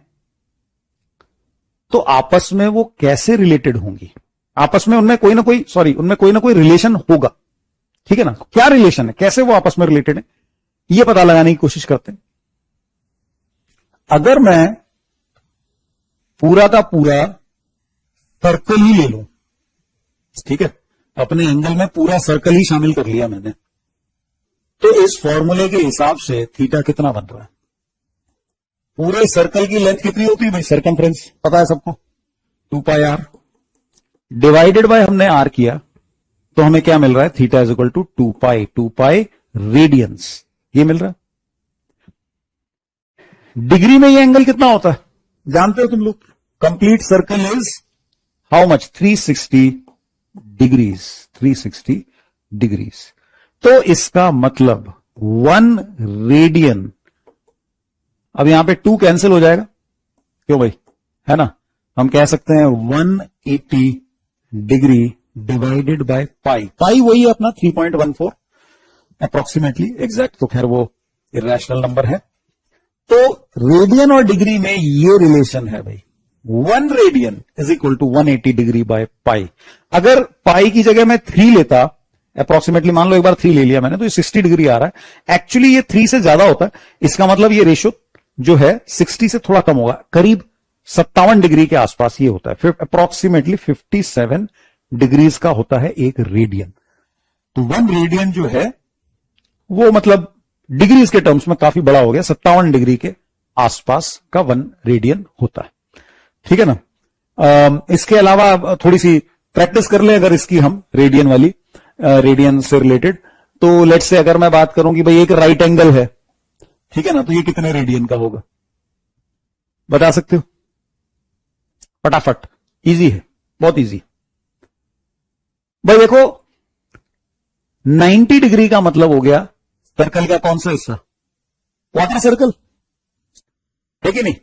तो आपस में वो कैसे रिलेटेड होंगी? आपस में उनमें कोई ना कोई रिलेशन होगा, ठीक है ना। क्या रिलेशन है, कैसे वो आपस में रिलेटेड है, ये पता लगाने की कोशिश करते हैं। अगर मैं पूरा का पूरा सर्कल ही ले लूं, ठीक है, अपने एंगल में पूरा सर्कल ही शामिल कर लिया मैंने, तो इस फॉर्मूले के हिसाब से थीटा कितना बन रहा है? पूरे सर्कल की लेंथ कितनी होती है भाई? सर्कमफ्रेंस पता है सबको, 2 पाई r डिवाइडेड बाय हमने r किया, तो हमें क्या मिल रहा है? Theta is equal to 2 pi radians, ये मिल रहा है। डिग्री में ये एंगल कितना होता है जानते हो तुम लोग? Complete circle is how much? 360 degrees, 360 degrees. तो इसका मतलब 1 रेडियन, अब यहां पे 2 कैंसिल हो जाएगा, क्यों भाई, है ना। हम कह सकते हैं 180 डिग्री डिवाइडेड बाय पाई। पाई वही है अपना 3.14 अप्रोक्सीमेटली, एग्जैक्ट तो खैर वो इरेशनल नंबर है। तो रेडियन और डिग्री में ये रिलेशन है भाई, 1 radian is equal to 180 degree by pi. अगर पाई की जगह मैं 3 लेता, अप्रोक्सीमेटली मान लो एक बार 3 ले लिया मैंने, तो ये 60 डिग्री आ रहा है। एक्चुअली ये 3 से ज्यादा होता है, इसका मतलब ये रेशियो जो है 60 से थोड़ा कम होगा, करीब 57 डिग्री के आसपास ये होता है, फिर अप्रोक्सीमेटली 57 डिग्रीज का होता है एक रेडियन। तो 1 रेडियन जो है वो मतलब डिग्रीज के टर्म्स में काफी बड़ा हो गया, 57 डिग्री के आसपास का 1 रेडियन होता है, ठीक है ना। इसके अलावा थोड़ी सी प्रैक्टिस कर ले अगर इसकी हम रेडियन वाली, रेडियन से रिलेटेड, तो लेट्स से अगर मैं बात करूं कि भाई एक राइट एंगल है, ठीक है ना, तो ये कितने रेडियन का होगा बता सकते हो? फटाफट, इजी है, बहुत इजी भाई। देखो 90 डिग्री का मतलब हो गया सर्कल का कौन सा हिस्सा? क्वार्टर सर्कल, है कि नहीं।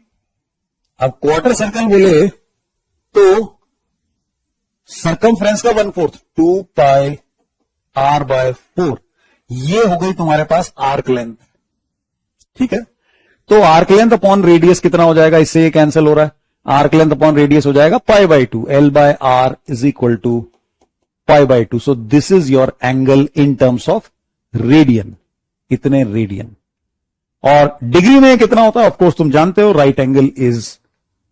अब क्वार्टर सर्कल बोले तो सर्कमफ्रेंस का 1/4, 2 पाई r बाय 4, ये हो गई तुम्हारे पास आर्क लेंथ, ठीक है, तो आर्क लेंथ अपॉन रेडियस कितना हो जाएगा, इससे ये कैंसिल हो रहा है, आर्क लेंथ अपॉन रेडियस हो जाएगा π/2, L/R is equal to π/2. So this is your angle in terms of radian, इतने रेडियन. और डिग्री में कितना होता है, ऑफकोर्स तुम जानते हो, राइट एंगल इज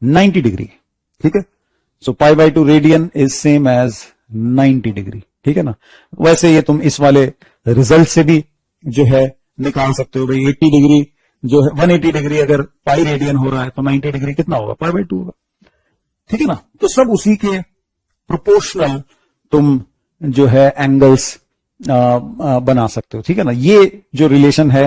90 डिग्री. ठीक है, so π/2 radian is same as 90 degree. ठीक है ना. वैसे ये तुम इस वाले रिजल्ट से भी जो है निकाल सकते हो भाई, 80 डिग्री जो है 180 डिग्री अगर पाई रेडियन हो रहा है तो 90 डिग्री कितना होगा, π/2 होगा. ठीक है ना. तो सब उसी के प्रोपोर्शनल तुम जो है एंगल्स बना सकते हो. ठीक है ना. ये जो रिलेशन है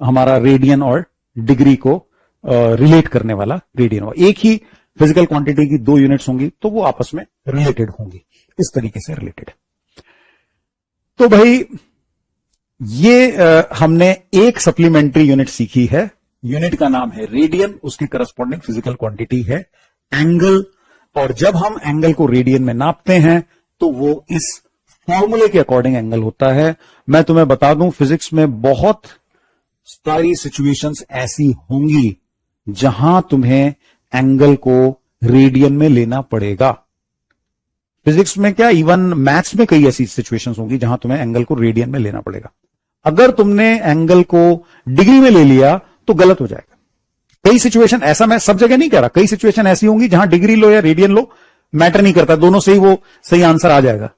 हमारा रेडियन और डिग्री को रिलेट करने वाला रेडियन, एक ही फिजिकल क्वांटिटी की दो यूनिट्स होंगी तो वो आपस में रिलेटेड होंगी, इस तरीके से रिलेटेड. तो भाई ये हमने एक सप्लीमेंट्री यूनिट सीखी है, यूनिट का नाम है रेडियन, उसकी करस्पॉन्डिंग फिजिकल क्वांटिटी है एंगल. और जब हम एंगल को रेडियन में नापते हैं तो वो इस फॉर्मूले के अकॉर्डिंग एंगल होता है. मैं तुम्हें बता दूं, फिजिक्स में बहुत सारी सिचुएशंस ऐसी होंगी जहां तुम्हें एंगल को रेडियन में लेना पड़ेगा. फिजिक्स में क्या, इवन मैथ्स में कई ऐसी सिचुएशंस होंगी जहां तुम्हें एंगल को रेडियन में लेना पड़ेगा. अगर तुमने एंगल को डिग्री में ले लिया तो गलत हो जाएगा. कई सिचुएशन, ऐसा मैं सब जगह नहीं कह रहा, कई सिचुएशन ऐसी होंगी जहां डिग्री लो या रेडियन लो मैटर नहीं करता, दोनों से ही वो सही आंसर आ जाएगा.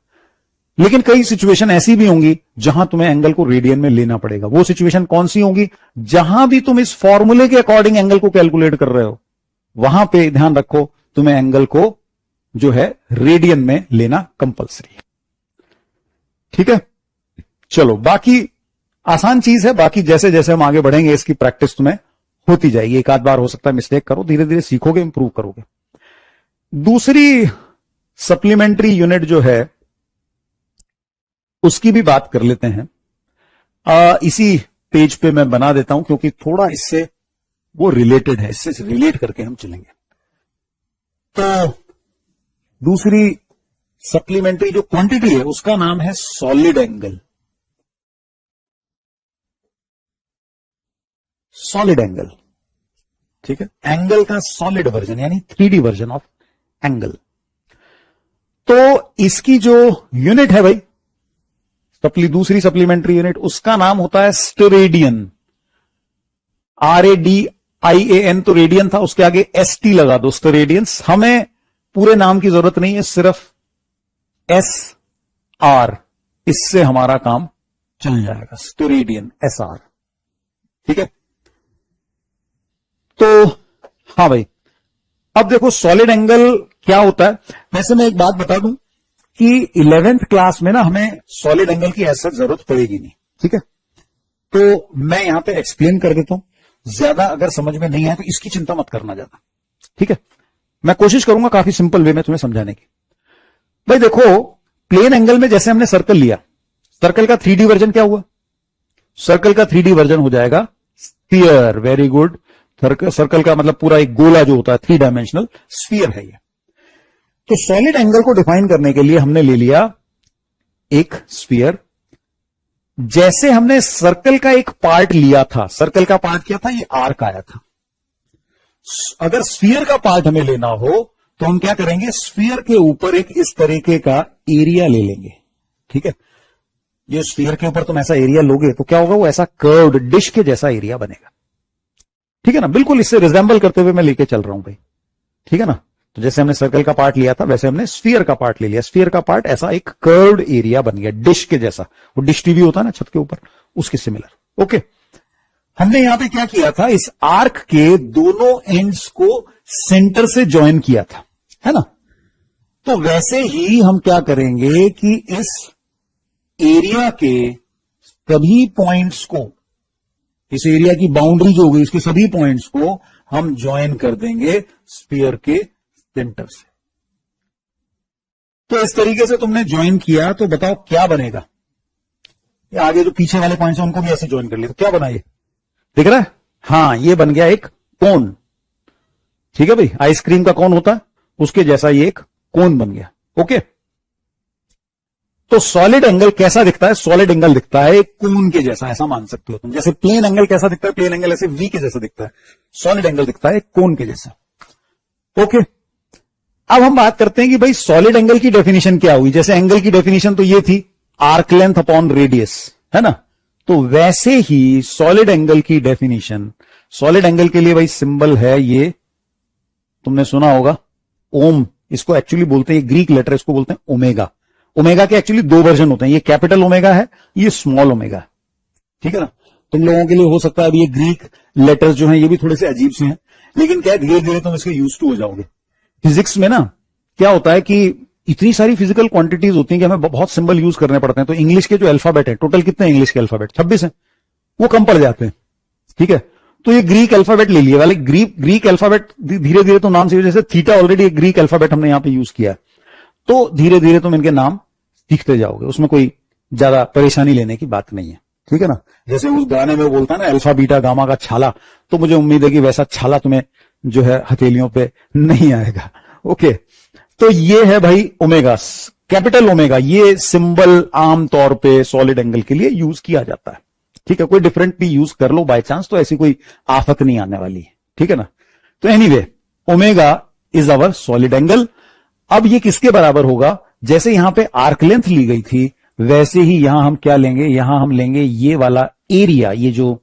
लेकिन कई सिचुएशन ऐसी भी होंगी जहां तुम्हें एंगल को रेडियन में लेना पड़ेगा. वो सिचुएशन कौन सी होंगी, जहां भी तुम इस फॉर्मूले के अकॉर्डिंग एंगल को कैलकुलेट कर रहे हो वहां पे ध्यान रखो तुम्हें एंगल को जो है रेडियन में लेना कंपलसरी है. ठीक है, चलो बाकी आसान चीज है, बाकी जैसे जैसे हम आगे बढ़ेंगे इसकी प्रैक्टिस तुम्हें होती जाएगी. एक आध बार हो सकता है मिस्टेक करो, धीरे धीरे सीखोगे, इंप्रूव करोगे. दूसरी सप्लीमेंट्री यूनिट जो है उसकी भी बात कर लेते हैं. इसी पेज पे मैं बना देता हूं क्योंकि थोड़ा इससे वो रिलेटेड है, इससे रिलेट करके हम चलेंगे. तो दूसरी सप्लीमेंट्री जो क्वांटिटी है उसका नाम है सॉलिड एंगल. सॉलिड एंगल, ठीक है, एंगल का सॉलिड वर्जन यानी 3D वर्जन ऑफ एंगल. तो इसकी जो यूनिट है भाई, दूसरी सप्लीमेंट्री यूनिट, उसका नाम होता है स्टेरेडियन. RADIAN तो रेडियन था, उसके आगे ST लगा दो, स्टेरेडियंस. हमें पूरे नाम की जरूरत नहीं है, सिर्फ SR, इससे हमारा काम चल जाएगा. Steradian SR. ठीक है. तो हाँ भाई, अब देखो सॉलिड एंगल क्या होता है. वैसे मैं एक बात बता दूं कि 11th क्लास में ना हमें सॉलिड एंगल की ऐसा जरूरत पड़ेगी नहीं. ठीक है, तो मैं यहां पे एक्सप्लेन कर देता हूं. ज्यादा अगर समझ में नहीं आए तो इसकी चिंता मत करना ज्यादा. ठीक है, मैं कोशिश करूंगा काफी सिंपल वे में तुम्हें समझाने की. भाई देखो, प्लेन एंगल में जैसे हमने सर्कल लिया, सर्कल का 3D वर्जन क्या हुआ, सर्कल का 3D वर्जन हो जाएगा स्फीयर. Very good. सर्कल का मतलब पूरा एक गोला जो होता है 3 डायमेंशनल स्फीयर है ये. तो सॉलिड एंगल को डिफाइन करने के लिए हमने ले लिया एक स्फीयर. जैसे हमने सर्कल का एक पार्ट लिया था, सर्कल का पार्ट क्या था, ये आर्क आया था. अगर स्फीयर का पार्ट हमें लेना हो तो हम क्या करेंगे, स्फीयर के ऊपर एक इस तरीके का एरिया ले लेंगे. ठीक है, ये स्फीयर के ऊपर तुम ऐसा एरिया लोगे तो क्या होगा, वो ऐसा कर्व्ड डिश के जैसा एरिया बनेगा. ठीक है ना, बिल्कुल इससे रिजेंबल करते हुए मैं लेके चल रहा हूं भाई. ठीक है ना. तो जैसे हमने सर्कल का पार्ट लिया था वैसे हमने स्फीयर का पार्ट ले लिया. स्फीयर का पार्ट ऐसा एक कर्व्ड एरिया बन गया डिश के जैसा. वो डिश टीवी होता है ना छत के ऊपर, उसके सिमिलर. ओके, हमने यहां पे क्या किया था, इस आर्क के दोनों एंड्स को सेंटर से ज्वाइन किया था, है ना. तो वैसे ही हम क्या करेंगे कि इस एरिया के सभी पॉइंट्स को, इस एरिया की बाउंड्री जो होगी इसके सभी पॉइंट्स को हम ज्वाइन कर देंगे स्फीयर के सेंटर से. तो इस तरीके से तुमने ज्वाइन किया तो बताओ क्या बनेगा. ये आगे जो पीछे वाले पॉइंट्स हैं उनको भी ऐसे ज्वाइन कर लिया तो क्या बना, ये दिख रहा है. हाँ, ये बन गया एक कोन. ठीक है भाई, आइसक्रीम का कोन होता है उसके जैसा ये एक कोन बन गया. ओके, तो सॉलिड एंगल कैसा दिखता है? सॉलिड एंगल दिखता है एक कोन के जैसा, ऐसा मान सकते हो तुम। जैसे प्लेन एंगल कैसा दिखता है? प्लेन एंगल ऐसे वी के जैसा दिखता है। सॉलिड एंगल दिखता है एक कोन के जैसा। ओके, अब हम बात करते हैं कि भाई सॉलिड एंगल की डेफिनेशन क्या हुई। जैसे एंगल की डेफिनेशन तो ये थी, आर्क लेंथ अपॉन रेडियस, है ना। तो वैसे ही सॉलिड एंगल की डेफिनेशन, सॉलिड एंगल के लिए भाई सिंबल है ये, तुमने सुना होगा ओम। इसको एक्चुअली बोलते हैं, ग्रीक लेटर, इसको बोलते हैं ओमेगा। ओमेगा के एक्चुअली दो वर्जन होते हैं, ये कैपिटल ओमेगा है, ये स्मॉल ओमेगा है, ठीक है ना। तुम लोगों के लिए हो सकता है अभी ये ग्रीक लेटर्स जो हैं ये भी थोड़े से अजीब से हैं, लेकिन क्या धीरे धीरे तुम इसके यूज टू हो जाओगे। फिजिक्स में ना क्या होता है कि इतनी सारी फिजिकल क्वांटिटीज होती हैं कि हमें बहुत सिंबल यूज करने पड़ते हैं। तो इंग्लिश के जो अल्फाबेट है, टोटल कितने इंग्लिश के अल्फाबेट? 26 है, वो कम पड़ जाते हैं, ठीक है। तो ये ग्रीक अल्फाबेट ले लिया वाले, ग्रीक अल्फाबेट धीरे धीरे तो नाम से, जैसे थीटा ऑलरेडी एक ग्रीक अल्फाबेट हमने यहां पे यूज किया है, तो धीरे धीरे तुम इनके नाम सीखते जाओगे, उसमें कोई ज्यादा परेशानी लेने की बात नहीं है, ठीक है ना। जैसे उस गाने में वो बोलता है ना, अल्फा बीटा गामा का छाला, तो मुझे उम्मीद है कि वैसा छाला तुम्हें जो है हथेलियों पे नहीं आएगा। ओके, तो ये है भाई ओमेगा, कैपिटल ओमेगा। ये सिंबल आमतौर पे सॉलिड एंगल के लिए यूज किया जाता है, ठीक है। कोई डिफरेंट भी यूज कर लो बाय चांस, तो ऐसी कोई आफत नहीं आने वाली है, ठीक है ना। तो anyway, omega is our solid angle. अब ये किसके बराबर होगा? जैसे यहां पे आर्क लेंथ ली गई थी, वैसे ही यहां हम क्या लेंगे? यहां हम लेंगे ये वाला एरिया, ये जो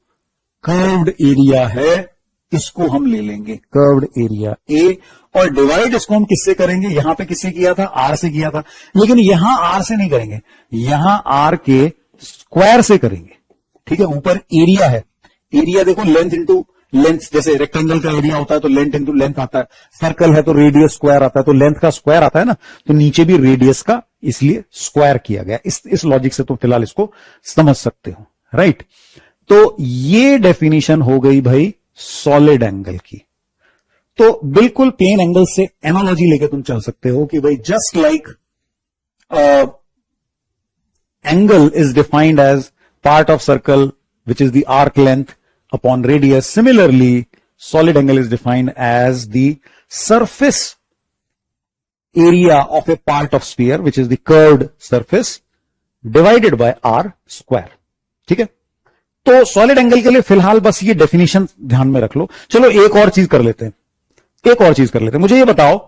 कर्व्ड एरिया है इसको हम ले लेंगे, कर्व्ड एरिया ए, और डिवाइड इसको हम किससे करेंगे? यहां पे किससे किया था? आर से किया था, लेकिन यहां आर से नहीं करेंगे, यहां आर के स्क्वायर से करेंगे, ठीक है। ऊपर एरिया है, एरिया देखो लेंथ इंटू लेंथ, जैसे रेक्टेंगल का एरिया होता है तो लेंथ इंटू लेंथ आता है, सर्कल है तो रेडियस स्क्वायर आता है, तो लेंथ का स्क्वायर आता है ना, तो नीचे भी रेडियस का इसलिए स्क्वायर किया गया। इस लॉजिक से तुम फिलहाल इसको समझ सकते हो, राइट। तो ये डेफिनेशन हो गई भाई सॉलिड एंगल की। तो बिल्कुल प्लेन एंगल से एनालॉजी लेके तुम चल सकते हो कि भाई just like angle is defined as part of circle which is the arc length upon radius. Similarly, solid angle is defined as the surface area of a part of sphere, which is the curved surface, divided by r square. ठीक है। तो सॉलिड एंगल के लिए फिलहाल बस ये डेफिनेशन ध्यान में रख लो। चलो एक और चीज कर लेते हैं, मुझे ये बताओ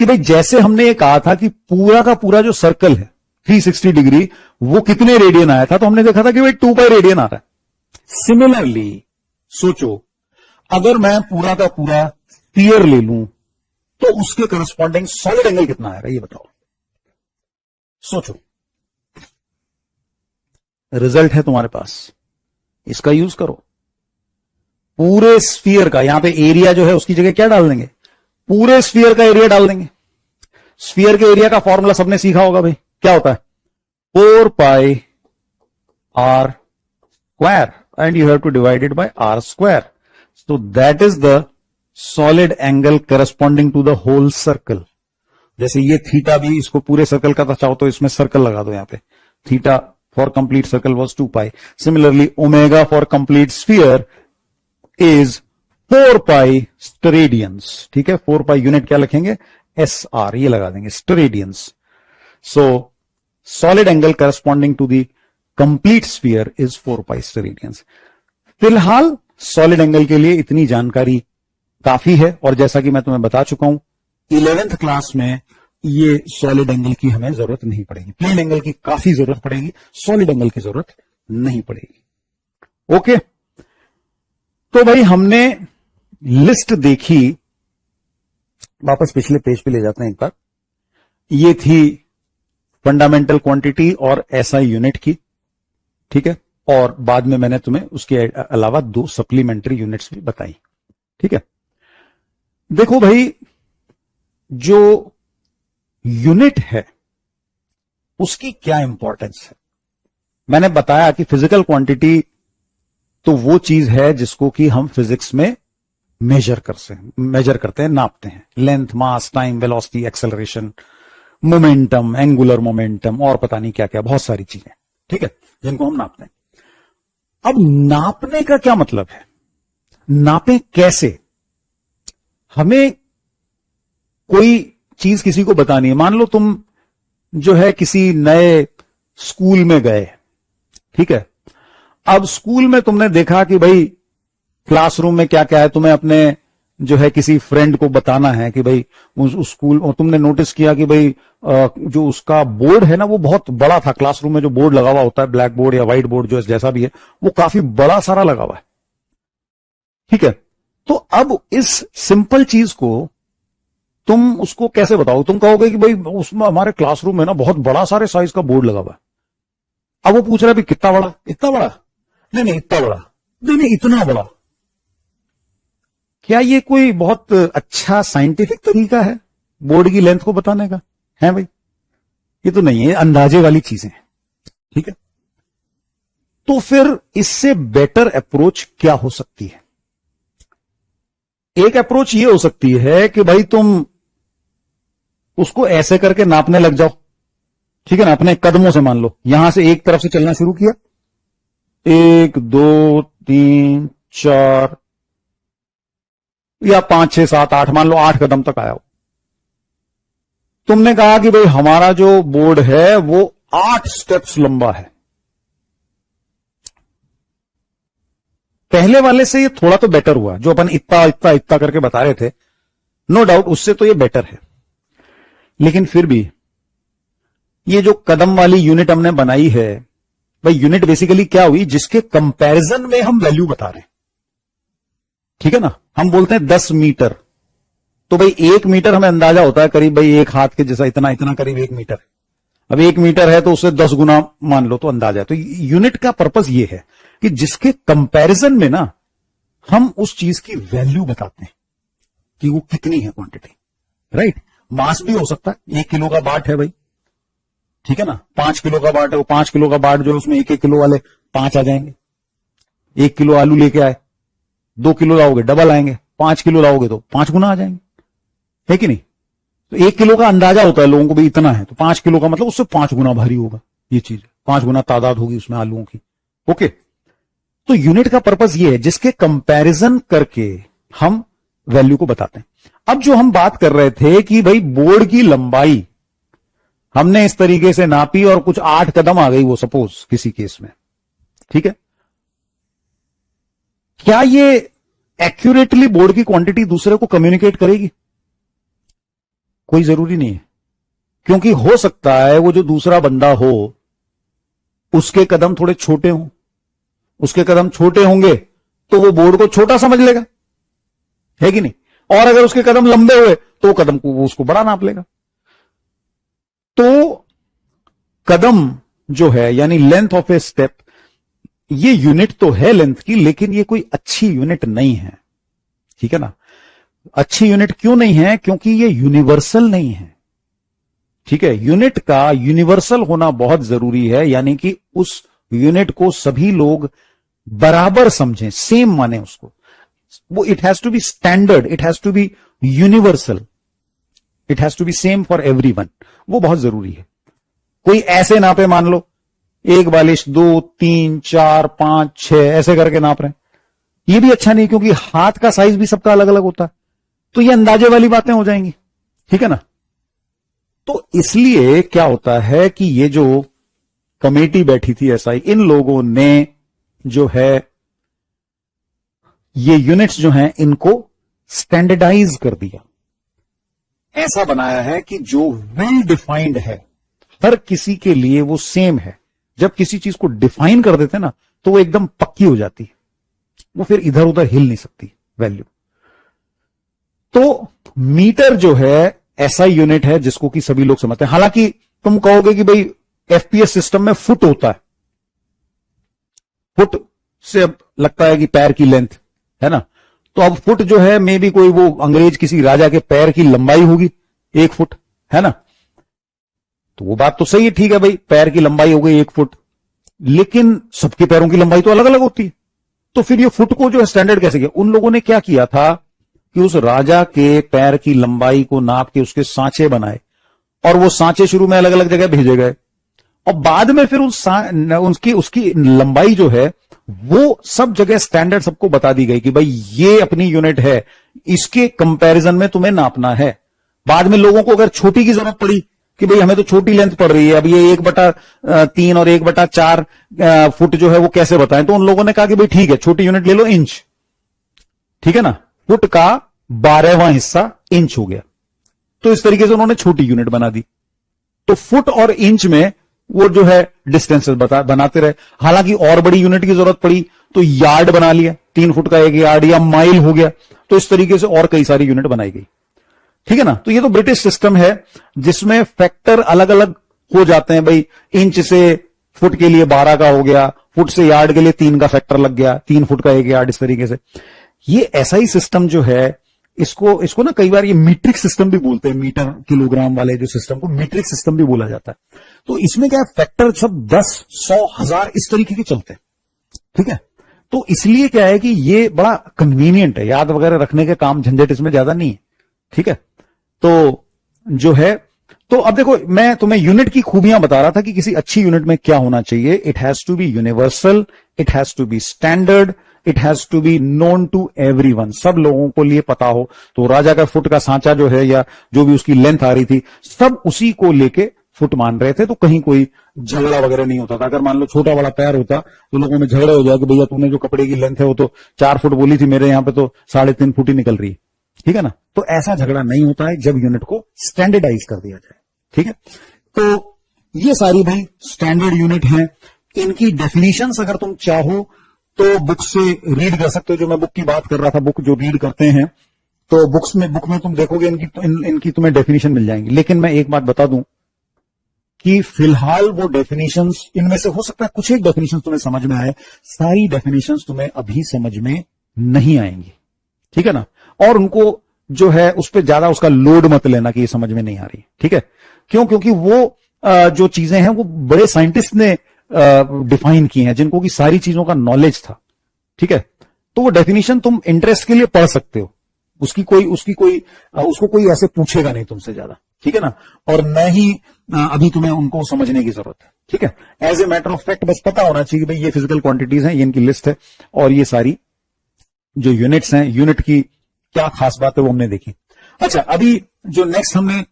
कि भाई जैसे हमने ये कहा था कि पूरा का पूरा जो सर्कल है 360 डिग्री, वो कितने रेडियन आया था? तो हमने देखा था कि भाई 2 पाई रेडियन आ रहा है। सिमिलरली सोचो, अगर मैं पूरा का पूरा स्फीयर ले लूं तो उसके करस्पॉन्डिंग सॉलिड एंगल कितना आएगा? ये बताओ, सोचो। रिजल्ट है तुम्हारे पास, इसका यूज करो। पूरे स्फीयर का, यहां पे एरिया जो है उसकी जगह क्या डाल देंगे? पूरे स्फीयर का एरिया डाल देंगे। स्फीयर के एरिया का फॉर्मूला सबने सीखा होगा भाई, क्या होता है? 4 pi r square, and you have to divide it by r square. So that is the solid angle corresponding to the whole circle. जैसे ये थीटा भी, इसको पूरे सर्कल का चाहो तो इसमें सर्कल लगा दो यहां पे, theta for complete circle was 2 pi. Similarly omega for complete sphere is 4 pi स्टेरेडियंस, ठीक है। 4 पाई यूनिट क्या लिखेंगे? एस आर, ये लगा देंगे, steradians. So solid angle corresponding to the complete sphere is 4 pi steradians. फिलहाल सॉलिड एंगल के लिए इतनी जानकारी काफी है, और जैसा कि मैं तुम्हें बता चुका हूं 11th क्लास में ये सॉलिड एंगल की हमें जरूरत नहीं पड़ेगी। प्लेन एंगल की काफी जरूरत पड़ेगी, सॉलिड एंगल की जरूरत नहीं पड़ेगी। ओके, तो भाई हमने लिस्ट देखी, वापस पिछले पेज पे ले जाते हैं एक बार। ये थी फंडामेंटल क्वांटिटी और एसआई यूनिट की, ठीक है। और बाद में मैंने तुम्हें उसके अलावा 2 सप्लीमेंट्री यूनिट्स भी बताई, ठीक है। देखो भाई, जो यूनिट है उसकी क्या इंपॉर्टेंस है? मैंने बताया कि फिजिकल क्वांटिटी तो वो चीज है जिसको कि हम फिजिक्स में मेजर करते हैं, नापते हैं। Length, mass, time, velocity, acceleration, momentum, angular momentum, और पता नहीं क्या क्या, बहुत सारी चीजें, ठीक है, जिनको हम नापते हैं। अब नापने का क्या मतलब है? नापें कैसे? हमें कोई चीज किसी को बतानी है। मान लो तुम जो है किसी नए स्कूल में गए, ठीक है। अब स्कूल में तुमने देखा कि भाई क्लासरूम में क्या क्या है, तुम्हें अपने जो है किसी फ्रेंड को बताना है कि भाई उस स्कूल, और तुमने नोटिस किया कि भाई जो उसका बोर्ड है ना वो बहुत बड़ा था। क्लासरूम में जो बोर्ड लगा हुआ होता है, ब्लैक बोर्ड या व्हाइट बोर्ड जो जैसा भी है, वो काफी बड़ा सारा लगा हुआ है, ठीक है। तो अब इस सिंपल चीज को तुम उसको कैसे बताओ? तुम कहोगे कि भाई उसमें हमारे क्लासरूम में ना बहुत बड़ा सारे साइज का बोर्ड लगा हुआ है। अब वो पूछ रहा है भी कितना बड़ा? इतना बड़ा? नहीं नहीं इतना बड़ा, नहीं नहीं इतना बड़ा। क्या ये कोई बहुत अच्छा साइंटिफिक तरीका है बोर्ड की लेंथ को बताने का? है भाई, ये तो नहीं है, अंदाजे वाली चीजें हैं, ठीक है। तो फिर इससे बेटर अप्रोच क्या हो सकती है? एक अप्रोच ये हो सकती है कि भाई तुम उसको ऐसे करके नापने लग जाओ, ठीक है ना। अपने कदमों से मान लो, यहां से एक तरफ से चलना शुरू किया, 1 2 3 4 या 5 6 7 8, मान लो 8 कदम तक आया हो। तुमने कहा कि भाई हमारा जो बोर्ड है वो 8 स्टेप्स लंबा है। पहले वाले से ये थोड़ा तो बेटर हुआ, जो अपन इतना इतना इतना करके बता रहे थे, नो डाउट उससे तो ये बेटर है। लेकिन फिर भी ये जो कदम वाली यूनिट हमने बनाई है, भाई यूनिट बेसिकली क्या हुई? जिसके कंपैरिजन में हम वैल्यू बता रहे हैं, ठीक है ना। हम बोलते हैं 10 मीटर, तो भाई 1 मीटर हमें अंदाजा होता है करीब भाई एक हाथ के जैसा, इतना इतना करीब 1 मीटर है। अब 1 मीटर है तो उससे 10 गुना मान लो, तो अंदाजा है। तो यूनिट का पर्पस ये है कि जिसके कंपैरिजन में ना हम उस चीज की वैल्यू बताते हैं कि वो कितनी है क्वांटिटी, राइट। मास भी हो सकता है, 1 किलो का बाट है भाई, ठीक है ना। 5 किलो का बाट है, वो 5 किलो का बाट जो है उसमें 1 किलो वाले 5 आ जाएंगे। 1 किलो आलू लेके आए, 2 किलो लाओगे डबल आएंगे, 5 किलो लाओगे तो 5 गुना आ जाएंगे, है कि नहीं। तो 1 किलो का अंदाजा होता है लोगों को भी इतना है, तो 5 किलो का मतलब उससे 5 गुना भारी होगा ये चीज, 5 गुना तादाद होगी उसमें आलूओं की, ओके। तो यूनिट का पर्पस ये है जिसके कंपैरिजन करके हम वैल्यू को बताते हैं। अब जो हम बात कर रहे थे कि भाई बोर्ड की लंबाई हमने इस तरीके से नापी और कुछ 8 कदम आ गई वो, सपोज किसी केस में, ठीक है। क्या ये एक्यूरेटली बोर्ड की क्वांटिटी दूसरे को कम्युनिकेट करेगी? कोई जरूरी नहीं है, क्योंकि हो सकता है वो जो दूसरा बंदा हो उसके कदम थोड़े छोटे हों। उसके कदम छोटे होंगे तो वो बोर्ड को छोटा समझ लेगा, है कि नहीं। और अगर उसके कदम लंबे हुए तो कदम को वो उसको बड़ा नाप लेगा। तो कदम जो है यानी लेंथ ऑफ ए स्टेप, ये यूनिट तो है लेंथ की, लेकिन ये कोई अच्छी यूनिट नहीं है, ठीक है ना। अच्छी यूनिट क्यों नहीं है? क्योंकि ये यूनिवर्सल नहीं है, ठीक है। यूनिट का यूनिवर्सल होना बहुत जरूरी है, यानी कि उस यूनिट को सभी लोग बराबर समझें, सेम माने उसको। वो it has to be standard, it has to be universal, it has to be same for everyone. वो बहुत जरूरी है। कोई ऐसे नापे, मान लो 1 42 2 3 4 5 6 ऐसे करके नाप रहे हैं, ये भी अच्छा नहीं, क्योंकि हाथ का साइज भी सबका अलग अलग होता है, तो ये अंदाजे वाली बातें हो जाएंगी, ठीक है ना। तो इसलिए क्या होता है कि ये जो कमेटी बैठी थी एसआई, इन लोगों ने जो है ये यूनिट्स जो हैं इनको स्टैंडर्डाइज कर दिया, ऐसा बनाया है कि जो वेल डिफाइंड है हर किसी के लिए वो सेम है। जब किसी चीज को डिफाइन कर देते ना तो वो एकदम पक्की हो जाती है, वो फिर इधर उधर हिल नहीं सकती वैल्यू। तो मीटर जो है ऐसा यूनिट है जिसको कि सभी लोग समझते हैं। हालांकि तुम कहोगे कि भाई एफपीएस सिस्टम में फुट होता है, फुट से लगता है कि पैर की लेंथ है ना। तो अब फुट जो है मे बी कोई वो अंग्रेज किसी राजा के पैर की लंबाई होगी 1 फुट, है ना। तो वो बात तो सही है, ठीक है भाई, पैर की लंबाई हो गई 1 फुट, लेकिन सबके पैरों की लंबाई तो अलग अलग होती है। तो फिर ये फुट को जो है स्टैंडर्ड कैसे किया? उन लोगों ने क्या किया था कि उस राजा के पैर की लंबाई को नाप के उसके सांचे बनाए, और वो सांचे शुरू में अलग अलग जगह भेजे गए, और बाद में फिर उसकी लंबाई जो है वो सब जगह स्टैंडर्ड सबको बता दी गई कि भाई ये अपनी यूनिट है, इसके कंपैरिजन में तुम्हें नापना है। बाद में लोगों को अगर छोटी की जरूरत पड़ी कि भाई हमें तो छोटी लेंथ पड़ रही है, अब ये 1/3 और 1/4 फुट जो है वो कैसे बताएं। तो उन लोगों ने कहा कि भाई ठीक है, छोटी यूनिट ले लो, इंच। ठीक है ना, फुट का 12वां हिस्सा इंच हो गया। तो इस तरीके से उन्होंने छोटी यूनिट बना दी। तो फुट और इंच में वो जो है डिस्टेंसेस बनाते रहे। हालांकि और बड़ी यूनिट की जरूरत पड़ी तो यार्ड बना लिया, 3 फुट का 1 यार्ड, या माइल हो गया। तो इस तरीके से और कई सारी यूनिट बनाई गई। ठीक है ना। तो ये तो ब्रिटिश सिस्टम है जिसमें फैक्टर अलग अलग हो जाते हैं। भाई इंच से फुट के लिए 12 का हो गया, फुट से यार्ड के लिए 3 का फैक्टर लग गया, 3 फुट का 1 यार्ड, इस तरीके से। ये ऐसा ही सिस्टम जो है, इसको ना कई बार ये मीट्रिक सिस्टम भी बोलते हैं। मीटर किलोग्राम वाले जो सिस्टम को मीट्रिक सिस्टम भी बोला जाता है। तो इसमें क्या है, फैक्टर सब 10, 100, 1000 इस तरीके के चलते हैं। ठीक है। तो इसलिए क्या है कि ये बड़ा कन्वीनियंट है, याद वगैरह रखने के काम झंझट इसमें ज्यादा नहीं है। ठीक है। तो जो है, तो अब देखो, मैं तुम्हें यूनिट की खूबियां बता रहा था कि किसी अच्छी यूनिट में क्या होना चाहिए। It has to be universal, it has to be standard, it has to be known to everyone, सब लोगों को लिए पता हो। तो राजा का फुट का सांचा जो है, या जो भी उसकी लेंथ आ रही थी, सब उसी को लेके फुट मान रहे थे। तो कहीं कोई झगड़ा वगैरह नहीं होता था। अगर मान लो छोटा बड़ा पैर होता तो लोगों में झगड़ा हो जाए कि भैया तूने जो कपड़े की लेंथ है वो तो 4 फुट बोली थी, मेरे यहां पे तो 3.5 फुट ही निकल रही है। ठीक है ना। तो ऐसा झगड़ा नहीं होता है जब यूनिट को स्टैंडर्डाइज कर दिया जाए। ठीक है। तो ये सारी भाई स्टैंडर्ड यूनिट है। इनकी डेफिनेशंस अगर तुम चाहो तो बुक से रीड कर सकते हो। जो मैं बुक की बात कर रहा था, बुक जो रीड करते हैं, तो बुक में तुम देखोगे इनकी तुम्हें डेफिनेशन मिल जाएंगी। लेकिन मैं एक बात बता दूं कि फिलहाल वो डेफिनेशंस, इनमें से हो सकता है कुछ एक डेफिनेशंस तुम्हें समझ में आए, सारी डेफिनेशंस तुम्हें अभी समझ में नहीं आएंगी। ठीक है ना। और उनको जो है उस पर ज्यादा उसका लोड मत लेना कि ये समझ में नहीं आ रही। ठीक है। क्यों? क्योंकि वो जो चीजें हैं वो बड़े साइंटिस्ट ने डिफाइन की हैं, जिनको की सारी चीजों का नॉलेज था। ठीक है। तो वो डेफिनेशन तुम इंटरेस्ट के लिए पढ़ सकते हो। उसको कोई ऐसे पूछेगा नहीं तुमसे ज्यादा। ठीक है ना। और न ही अभी तुम्हें उनको समझने की जरूरत है। ठीक है। As a matter of fact बस पता होना चाहिए भाई ये फिजिकल क्वांटिटीज हैं, ये इनकी लिस्ट है, और ये सारी जो यूनिट्स हैं, यूनिट की क्या खास बात है वो हमने देखी। अच्छा, अभी जो नेक्स्ट हमने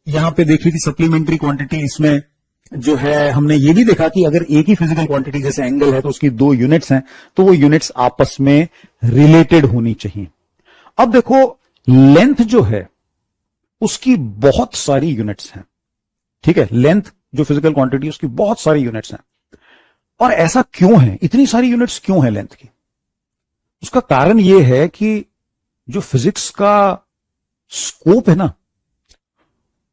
यहां पे देखी थी सप्लीमेंट्री क्वांटिटी, इसमें जो है हमने ये भी देखा कि अगर एक ही फिजिकल क्वांटिटी जैसे एंगल है तो उसकी 2 यूनिट्स हैं, तो वो यूनिट्स आपस में रिलेटेड होनी चाहिए। अब देखो, लेंथ जो है उसकी बहुत सारी यूनिट्स हैं। ठीक है। लेंथ जो फिजिकल क्वांटिटी उसकी बहुत सारी यूनिट्स हैं। और ऐसा क्यों है, इतनी सारी यूनिट्स क्यों है लेंथ की? उसका कारण यह है कि जो फिजिक्स का स्कोप है ना,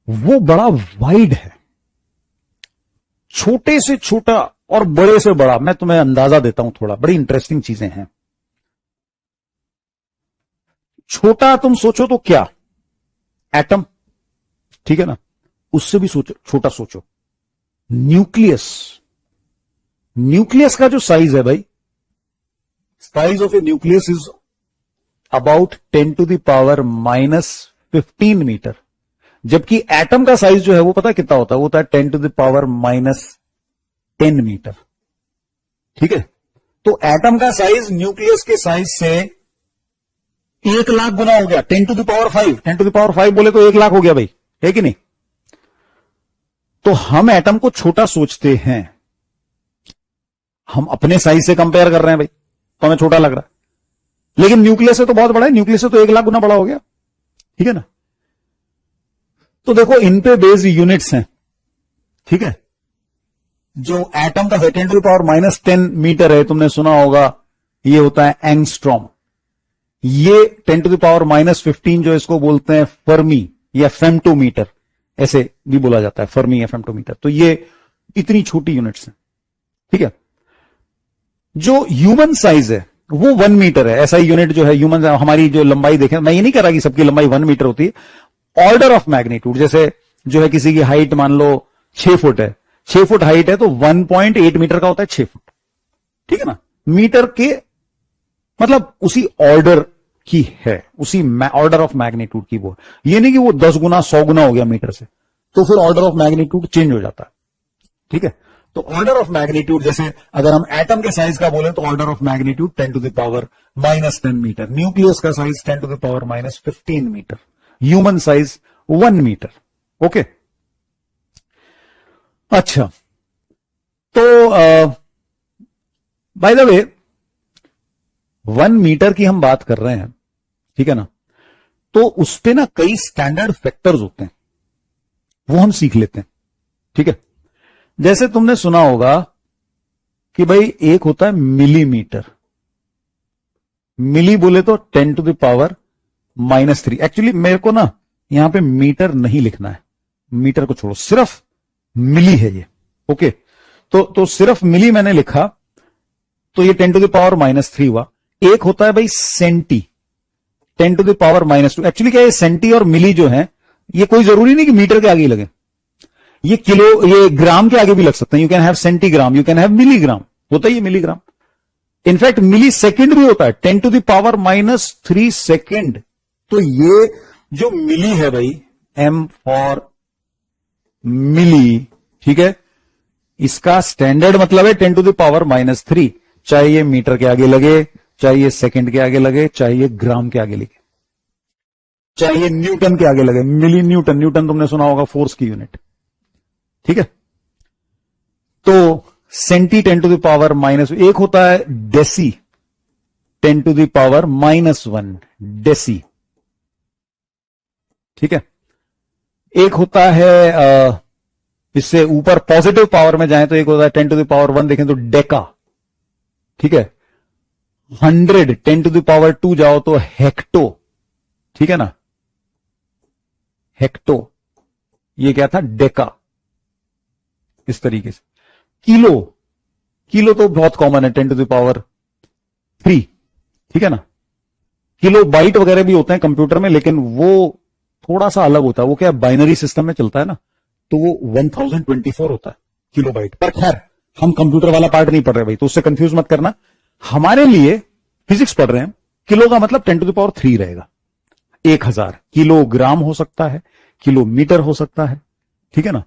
वो बड़ा वाइड है। छोटे से छोटा और बड़े से बड़ा, मैं तुम्हें अंदाजा देता हूं थोड़ा, बड़ी इंटरेस्टिंग चीजें हैं। छोटा तुम सोचो तो क्या, एटम। ठीक है ना। उससे भी सोचो, छोटा सोचो, न्यूक्लियस। न्यूक्लियस का जो साइज है भाई, size of a nucleus is about 10 to the power -15 metre. जबकि एटम का साइज जो है वो पता है कितना होता है? वो होता है 10 टू द पावर -10 मीटर। ठीक है। तो एटम का साइज न्यूक्लियस के साइज से 1 लाख गुना हो गया। 10 to the power 5, 10 to the power 5 बोले तो 1 लाख हो गया भाई, है कि नहीं? तो हम एटम को छोटा सोचते हैं, हम अपने साइज से कंपेयर कर रहे हैं भाई, तो हमें छोटा लग रहा है। लेकिन न्यूक्लियस से तो बहुत बड़ा है, न्यूक्लियस से तो 1 लाख गुना बड़ा हो गया। ठीक है ना। तो देखो, इन पे बेस्ड यूनिट्स हैं। ठीक है। जो एटम का 10 टू द पावर -10 मीटर है, तुमने सुना होगा, ये होता है एंगस्ट्रॉम। ये 10 टू द पावर -15 जो इसको बोलते हैं फर्मी या फेम्टोमीटर, ऐसे भी बोला जाता है, फर्मी या फेम्टोमीटर। तो ये इतनी छोटी यूनिट्स हैं। ठीक है। जो ह्यूमन साइज है वो 1 मीटर है। ऐसा ही यूनिट जो है ह्यूमन, हमारी जो लंबाई देखें, मैं ये नहीं कह रहा कि सबकी लंबाई 1 मीटर होती है। ऑर्डर ऑफ मैग्नीट्यूड, जैसे जो है किसी की हाइट मान लो 6 फुट है, 6 फुट हाइट है तो 1.8 मीटर का होता है 6 फुट। ठीक है ना। मीटर के मतलब उसी ऑर्डर की है, उसी ऑर्डर ऑफ मैग्नीट्यूड की वो। ये नहीं कि वो 10 गुना 100 गुना हो गया मीटर से, तो फिर ऑर्डर ऑफ मैग्नीट्यूड चेंज हो जाता है। ठीक है। तो ऑर्डर ऑफ मैग्नीट्यूड, जैसे अगर हम एटम के साइज का बोले तो order of magnitude 10 to the power -10 metre, nucleus का size 10 to the power -15 metre, human size 1 metre. Okay. अच्छा, तो बाय द वे 1 मीटर की हम बात कर रहे हैं, ठीक है ना, तो उस पे ना कई स्टैंडर्ड फैक्टर्स होते हैं, वो हम सीख लेते हैं, ठीक है। जैसे तुमने सुना होगा कि भाई एक होता है मिलीमीटर, मिली बोले तो 10⁻³ एक्चुअली मेरे को ना यहां पे मीटर नहीं लिखना है, मीटर को छोड़ो, सिर्फ मिली है ये, ओके। तो सिर्फ मिली मैंने लिखा, तो ये 10⁻³ हुआ। एक होता है भाई सेंटी, 10⁻²। एक्चुअली क्या है, सेंटी और मिली जो है ये कोई जरूरी नहीं कि मीटर के आगे ही लगे, ये किलो, ये ग्राम के आगे भी लग सकते हैं। You can have centigram, you can have milligram, होता ही है मिलीग्राम। इनफैक्ट मिली सेकेंड भी होता है, 10⁻³ सेकेंड। तो ये जो मिली है भाई, एम फॉर मिली, ठीक है, इसका स्टैंडर्ड मतलब है 10⁻³ चाहे ये मीटर के आगे लगे, चाहे ये सेकंड के आगे लगे, चाहे ये ग्राम के आगे लगे, चाहे ये न्यूटन के आगे लगे। मिली न्यूटन, न्यूटन तुमने सुना होगा फोर्स की यूनिट, ठीक है। तो सेंटी 10⁻⁻, एक होता है डेसी 10⁻⁻1 डेसी, ठीक है। एक होता है इससे ऊपर पॉजिटिव पावर में जाए तो एक होता है 10⁻1 देखें तो डेका, ठीक है। 100 10⁻² जाओ तो हेक्टो, ठीक है ना, हेक्टो। ये क्या था, डेका, इस तरीके से। किलो, किलो तो बहुत कॉमन है 10⁻3, ठीक है ना। किलो बाइट वगैरह भी होते हैं कंप्यूटर में, लेकिन वो थोड़ा सा अलग होता है, वो क्या बाइनरी सिस्टम में चलता है ना, तो वो 1024 होता है किलो बाइट। पर खैर हम कंप्यूटर वाला पार्ट नहीं पढ़ रहे भाई, तो उससे कंफ्यूज मत करना। हमारे लिए फिजिक्स पढ़ रहे हैं, किलो का मतलब 10⁻³ रहेगा। 1000 किलोग्राम हो सकता है, किलोमीटर हो सकता है, ठीक है ना।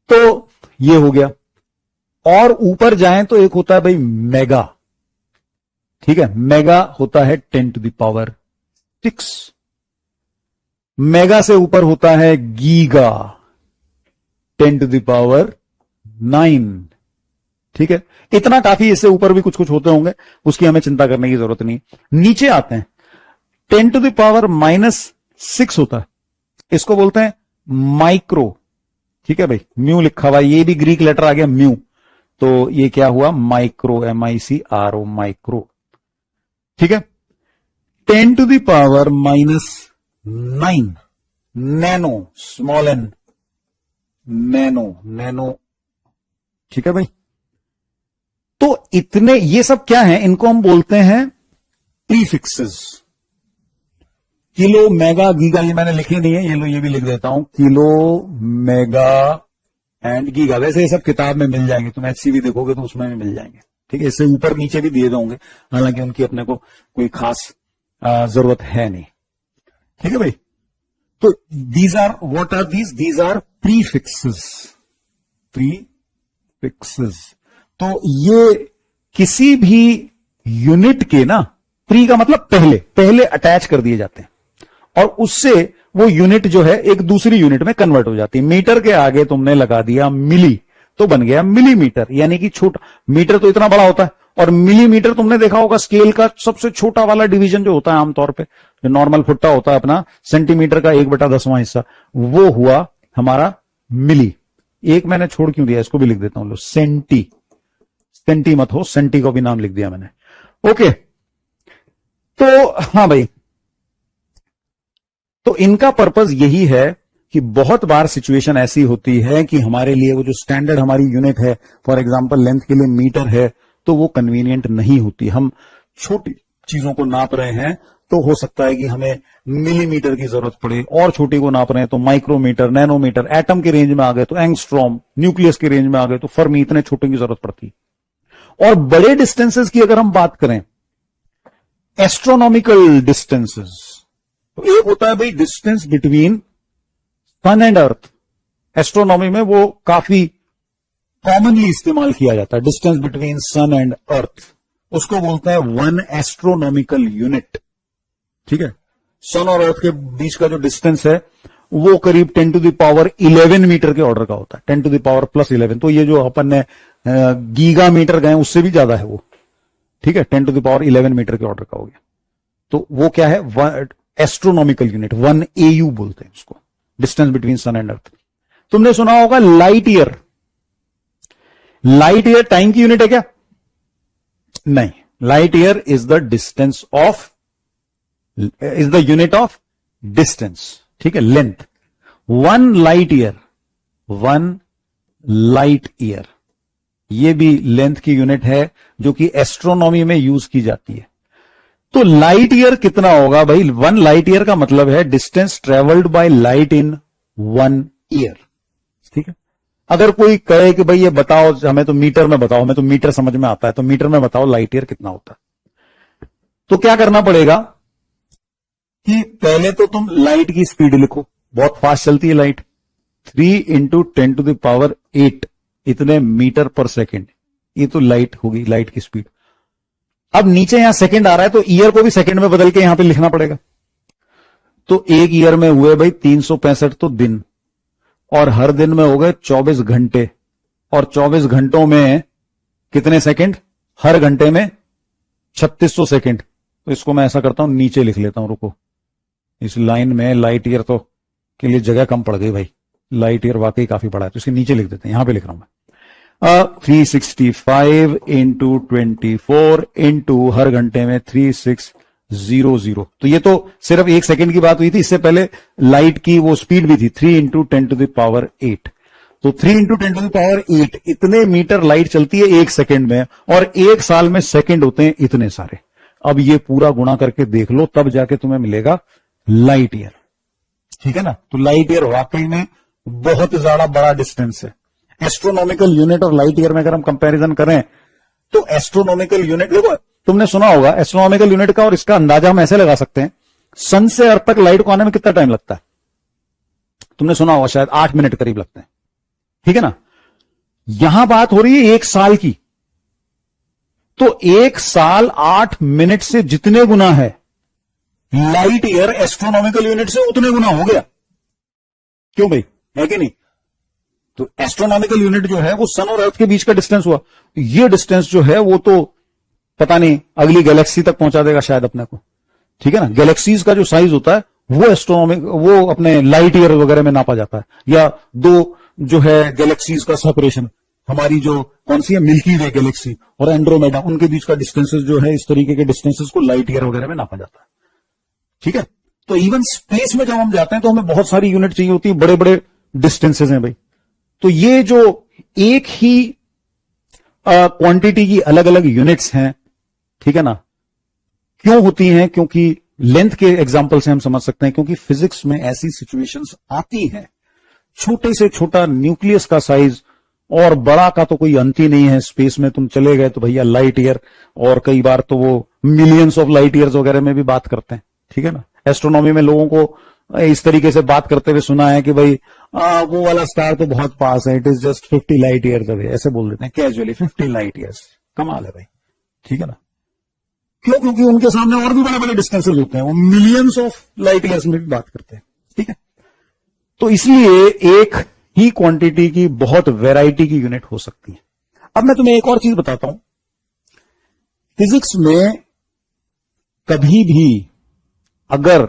तो ये हो गया। और ऊपर जाएं तो एक होता है भाई मेगा, ठीक है, मेगा होता है 10⁻6। मेगा से ऊपर होता है गीगा 10⁻9, ठीक है। इतना काफी, इससे ऊपर भी कुछ कुछ होते होंगे, उसकी हमें चिंता करने की जरूरत नहीं। नीचे आते हैं, 10⁻⁻6 होता है, इसको बोलते हैं माइक्रो, ठीक है भाई, म्यू लिखा हुआ, ये भी ग्रीक लेटर आ गया म्यू, तो ये क्या हुआ, माइक्रो, MICRO, माइक्रो, ठीक है। 10⁻⁻9 nano, small n, nano, nano, ठीक है भाई। तो इतने, ये सब क्या है, इनको हम बोलते हैं प्रीफिक्सेस। किलो, मेगा, गीगा ये मैंने लिखे नहीं है, ये लो ये भी लिख देता हूं, किलो, मेगा एंड गीगा। वैसे ये सब किताब में मिल जाएंगे, तुम HCV देखोगे तो उसमें भी मिल जाएंगे, ठीक है। इससे ऊपर नीचे भी दिए होंगे, हालांकि उनकी अपने को कोई खास जरूरत है नहीं, ठीक है भाई। तो these are, what are these are prefixes, prefixes. तो ये किसी भी यूनिट के ना, प्री का मतलब पहले, पहले अटैच कर दिए जाते हैं, और उससे वो यूनिट जो है एक दूसरी यूनिट में कन्वर्ट हो जाती है। मीटर के आगे तुमने लगा दिया मिली, तो बन गया मिलीमीटर, यानी कि छोटा। मीटर तो इतना बड़ा होता है, और मिलीमीटर तुमने देखा होगा स्केल का सबसे छोटा वाला डिवीजन जो होता है आमतौर पे, जो नॉर्मल फुट्टा होता है अपना, सेंटीमीटर का 1/10वां हिस्सा, वो हुआ हमारा मिली। एक मैंने छोड़ क्यों दिया, इसको भी लिख देता हूं, लो सेंटी, सेंटी मत हो, सेंटी को भी नाम लिख दिया मैंने, ओके। तो हाँ भाई, तो इनका पर्पस यही है कि बहुत बार सिचुएशन ऐसी होती है कि हमारे लिए वो जो स्टैंडर्ड हमारी यूनिट है, फॉर एग्जांपल लेंथ के लिए मीटर है, तो वो कन्वीनियंट नहीं होती। हम छोटी चीजों को नाप रहे हैं तो हो सकता है कि हमें मिलीमीटर की जरूरत पड़े, और छोटी को नाप रहे हैं तो माइक्रोमीटर, नैनोमीटर, एटम के रेंज में आ गए तो एंगस्ट्रॉम, न्यूक्लियस के रेंज में आ गए तो फर्मी, इतने छोटे की जरूरत पड़ती। और बड़े डिस्टेंसेस की अगर हम बात करें, एस्ट्रोनॉमिकल डिस्टेंसेस, तो एक होता है भाई distance between sun and earth. Astronomy में वो काफी कॉमनली इस्तेमाल किया जाता है, distance between sun and earth, उसको बोलते हैं 1 एस्ट्रोनॉमिकल यूनिट, ठीक है। सन और अर्थ के बीच का जो डिस्टेंस है वो करीब 10 टू द पावर 11 मीटर के ऑर्डर का होता है, 10 टू द पावर प्लस 11। तो ये जो अपन ने गीगा मीटर गए उससे भी ज्यादा है वो, ठीक है, 10 टू द पावर 11 मीटर के ऑर्डर का हो गया। तो वो क्या है, एस्ट्रोनॉमिकल यूनिट, 1 AU बोलते हैं उसको, distance between sun and earth. तुमने सुना होगा light year. Light year time की यूनिट है क्या? नहीं, light year is the distance of, is the unit of distance, ठीक है, length. 1 light year, 1 light year, ये भी लेंथ की यूनिट है जो कि एस्ट्रोनॉमी में यूज की जाती है। तो लाइट ईयर कितना होगा भाई? 1 लाइट ईयर का मतलब है distance travelled by light in 1 year, ठीक है। अगर कोई कहे कि भाई ये बताओ, हमें तो मीटर में बताओ, हमें तो मीटर समझ में आता है, तो मीटर में बताओ लाइट ईयर कितना होता है। तो क्या करना पड़ेगा कि पहले तो तुम लाइट की स्पीड लिखो, बहुत फास्ट चलती है light, 3 into 10 to the power 8 इतने मीटर पर सेकेंड, ये तो लाइट होगी, लाइट की स्पीड। अब नीचे यहां सेकंड आ रहा है तो ईयर को भी सेकंड में बदल के यहां पे लिखना पड़ेगा। तो एक ईयर में हुए भाई 365 तो दिन, और हर दिन में हो गए 24 घंटे, और 24 घंटों में कितने सेकंड? हर घंटे में 3600 सेकंड। तो इसको मैं ऐसा करता हूं, नीचे लिख लेता हूं, रुको, इस लाइन में लाइट ईयर तो के लिए जगह कम पड़ गई भाई, लाइट ईयर वाकई काफी बड़ा है, तो इसके नीचे लिख देते हैं, यहां पे लिख रहा हूं मैं 365 इंटू 24 इंटू हर घंटे में 3600। तो ये तो सिर्फ एक सेकंड की बात हुई थी, इससे पहले लाइट की वो स्पीड भी थी 3 इंटू 10 टू द पावर 8। तो 3 इंटू 10 टू द पावर 8 इतने मीटर लाइट चलती है एक सेकंड में, और एक साल में सेकंड होते हैं इतने सारे। अब ये पूरा गुणा करके देख लो, तब जाके तुम्हें मिलेगा लाइट ईयर, ठीक है ना। तो लाइट ईयर वाकई में बहुत ज्यादा बड़ा डिस्टेंस है। एस्ट्रोनॉमिकल यूनिट और लाइट ईयर में अगर हम कंपैरिजन करें तो एस्ट्रोनॉमिकल यूनिट, देखो तुमने सुना होगा एस्ट्रोनॉमिकल यूनिट का, और इसका अंदाजा हम ऐसे लगा सकते हैं, सन से अर्थ तक लाइट को आने में कितना टाइम लगता है? तुमने सुना होगा शायद 8 मिनट करीब लगते हैं, ठीक है ना। यहां बात हो रही है एक साल की, तो एक साल 8 मिनट से जितने गुना है लाइट ईयर एस्ट्रोनॉमिकल यूनिट से उतने गुना हो गया। क्यों भाई, है कि नहीं? तो एस्ट्रोनॉमिकल यूनिट जो है वो सन और अर्थ के बीच का डिस्टेंस हुआ। ये डिस्टेंस जो है वो तो पता नहीं अगली गैलेक्सी तक पहुंचा देगा शायद अपने को, ठीक है ना। गैलेक्सीज का जो साइज होता है वो एस्ट्रोनॉमिक, वो अपने लाइट ईयर वगैरह में नापा जाता है, या दो जो है गैलेक्सीज का सेपरेशन, हमारी जो कौन सी है मिल्की वे गैलेक्सी और एंड्रोमेडा, उनके बीच का डिस्टेंसेस जो है, इस तरीके के डिस्टेंसेस को लाइट ईयर वगैरह में नापा जाता है, ठीक है। तो इवन स्पेस में जब हम जाते हैं तो हमें बहुत सारी यूनिट चाहिए होती है, बड़े बड़े डिस्टेंसेस हैं भाई। तो ये जो एक ही क्वांटिटी की अलग अलग यूनिट्स हैं, ठीक है ना, क्यों होती हैं? क्योंकि लेंथ के एग्जांपल से हम समझ सकते हैं, क्योंकि फिजिक्स में ऐसी सिचुएशंस आती हैं, छोटे से छोटा न्यूक्लियस का साइज और बड़ा का तो कोई अंत ही नहीं है। स्पेस में तुम चले गए तो भैया लाइट ईयर, और कई बार तो वो मिलियंस ऑफ लाइट ईयर्स वगैरह में भी बात करते हैं, ठीक है ना। एस्ट्रोनॉमी में लोगों को इस तरीके से बात करते हुए सुना है कि भाई वो वाला स्टार तो बहुत पास है, it is just 50 light years away, ऐसे बोल देते हैं कैजुअली, 50 लाइट ईयर्स, कमाल है भाई, ठीक है ना। क्यों? क्योंकि उनके सामने और भी बड़े बड़े डिस्टेंसेस होते हैं, वो मिलियंस ऑफ लाइट ईयर्स में भी बात करते हैं, ठीक है। तो इसलिए एक ही क्वांटिटी की बहुत वैरायटी की यूनिट हो सकती है। अब मैं तुम्हें एक और चीज बताता हूं, फिजिक्स में कभी भी अगर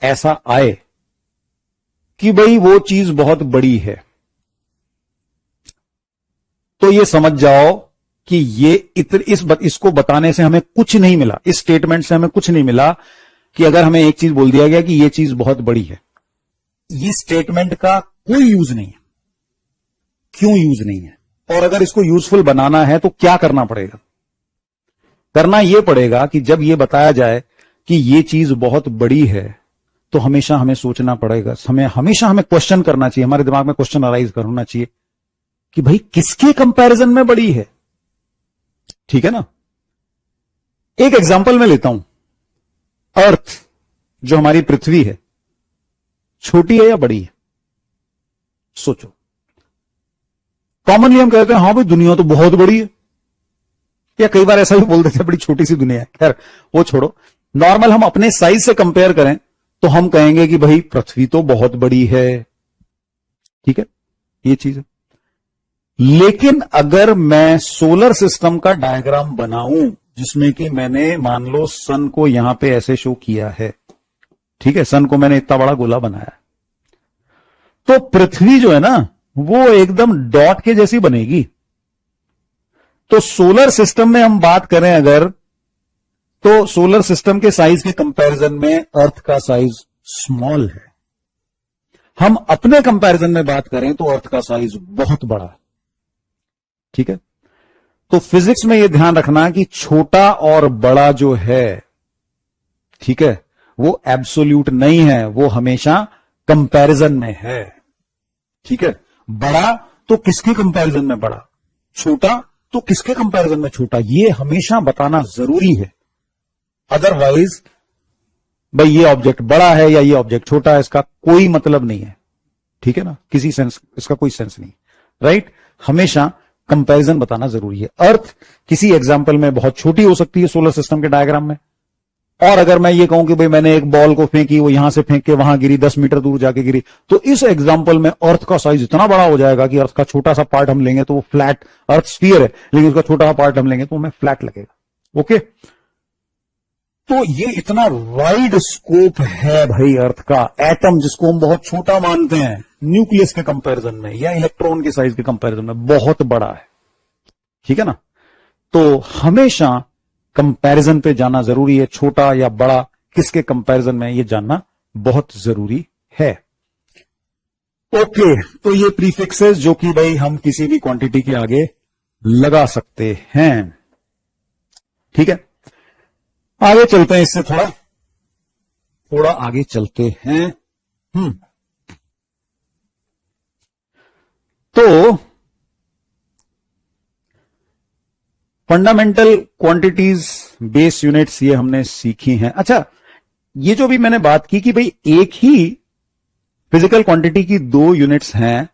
ऐसा आए कि भाई वो चीज बहुत बड़ी है, तो ये समझ जाओ कि ये इसको बताने से हमें कुछ नहीं मिला, इस स्टेटमेंट से हमें कुछ नहीं मिला कि अगर हमें एक चीज बोल दिया गया कि ये चीज बहुत बड़ी है, ये स्टेटमेंट का कोई यूज नहीं है। क्यों यूज नहीं है? और अगर इसको यूजफुल बनाना है तो क्या करना पड़ेगा? करना यह पड़ेगा कि जब यह बताया जाए कि ये चीज बहुत बड़ी है, तो हमेशा हमें सोचना पड़ेगा, हमेशा हमें क्वेश्चन करना चाहिए, हमारे दिमाग में क्वेश्चन अराइज करना चाहिए कि भाई किसके कंपैरिजन में बड़ी है, ठीक है ना। एक एग्जांपल मैं लेता हूं, अर्थ जो हमारी पृथ्वी है, छोटी है या बड़ी है? सोचो। कॉमनली हम कहते हैं हाँ भाई दुनिया तो बहुत बड़ी है, या कई बार ऐसा भी बोल देते हैं बड़ी छोटी सी दुनिया है। खैर वो छोड़ो, नॉर्मल हम अपने साइज से कंपेयर करें तो हम कहेंगे कि भाई पृथ्वी तो बहुत बड़ी है, ठीक है, ये चीज है। लेकिन अगर मैं सोलर सिस्टम का डायग्राम बनाऊं जिसमें कि मैंने मान लो सन को यहां पे ऐसे शो किया है, ठीक है, सन को मैंने इतना बड़ा गोला बनाया, तो पृथ्वी जो है ना वो एकदम डॉट के जैसी बनेगी। तो सोलर सिस्टम में हम बात करें अगर, तो सोलर सिस्टम के साइज के कंपैरिजन में अर्थ का साइज स्मॉल है। हम अपने कंपैरिजन में बात करें तो अर्थ का साइज बहुत बड़ा है, ठीक है। तो फिजिक्स में यह ध्यान रखना कि छोटा और बड़ा जो है, ठीक है, वो एब्सोल्यूट नहीं है, वो हमेशा कंपैरिजन में है, ठीक है। बड़ा तो किसके कंपैरिजन में बड़ा, छोटा तो किसके कंपैरिजन में छोटा, ये हमेशा बताना जरूरी है। अदरवाइज भाई ये ऑब्जेक्ट बड़ा है या ये ऑब्जेक्ट छोटा है, इसका कोई मतलब नहीं है, ठीक है ना, किसी सेंस, इसका कोई सेंस नहीं, राइट। हमेशा कंपैरिजन बताना जरूरी है। अर्थ किसी एग्जाम्पल में बहुत छोटी हो सकती है सोलर सिस्टम के डायग्राम में, और अगर मैं ये कहूं कि भाई मैंने एक बॉल को फेंकी, वो यहां से फेंक के वहां गिरी, 10 मीटर दूर जाके गिरी, तो इस एग्जाम्पल में अर्थ का साइज इतना बड़ा हो जाएगा कि अर्थ का छोटा सा पार्ट हम लेंगे तो वो फ्लैट, अर्थ स्फीयर है लेकिन उसका छोटा सा पार्ट हम लेंगे तो हमें फ्लैट लगेगा, ओके। तो ये इतना वाइड स्कोप है भाई अर्थ का। एटम जिसको हम बहुत छोटा मानते हैं न्यूक्लियस के कंपैरिजन में या इलेक्ट्रॉन के साइज के कंपैरिजन में बहुत बड़ा है, ठीक है ना। तो हमेशा कंपैरिजन पे जाना जरूरी है, छोटा या बड़ा किसके कंपैरिजन में, ये जानना बहुत जरूरी है, ओके। तो ये प्रीफिक्सेस जो कि भाई हम किसी भी क्वांटिटी के आगे लगा सकते हैं, ठीक है। आगे चलते हैं, इससे थोड़ा आगे चलते हैं। तो फंडामेंटल क्वांटिटीज, बेस यूनिट्स, ये हमने सीखी हैं। अच्छा, ये जो भी मैंने बात की कि भाई एक ही फिजिकल क्वांटिटी की दो यूनिट्स हैं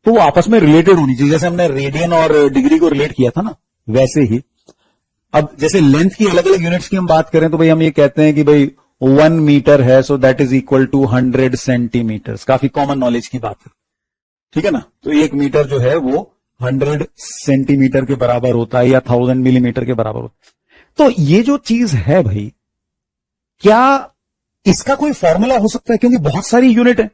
तो वो आपस में रिलेटेड होनी चाहिए। जैसे हमने रेडियन और डिग्री को रिलेट किया था ना, वैसे ही अब जैसे लेंथ की अलग अलग यूनिट्स की हम बात करें तो भाई हम ये कहते हैं कि भाई 1 मीटर है, so that is equal to 100 centimetre. काफी कॉमन नॉलेज की बात है, ठीक है ना। तो 1 मीटर जो है वो 100 सेंटीमीटर के बराबर होता है या 1000 मिलीमीटर के बराबर होता है। तो ये जो चीज है भाई, क्या इसका कोई फॉर्मूला हो सकता है? क्योंकि बहुत सारी यूनिट है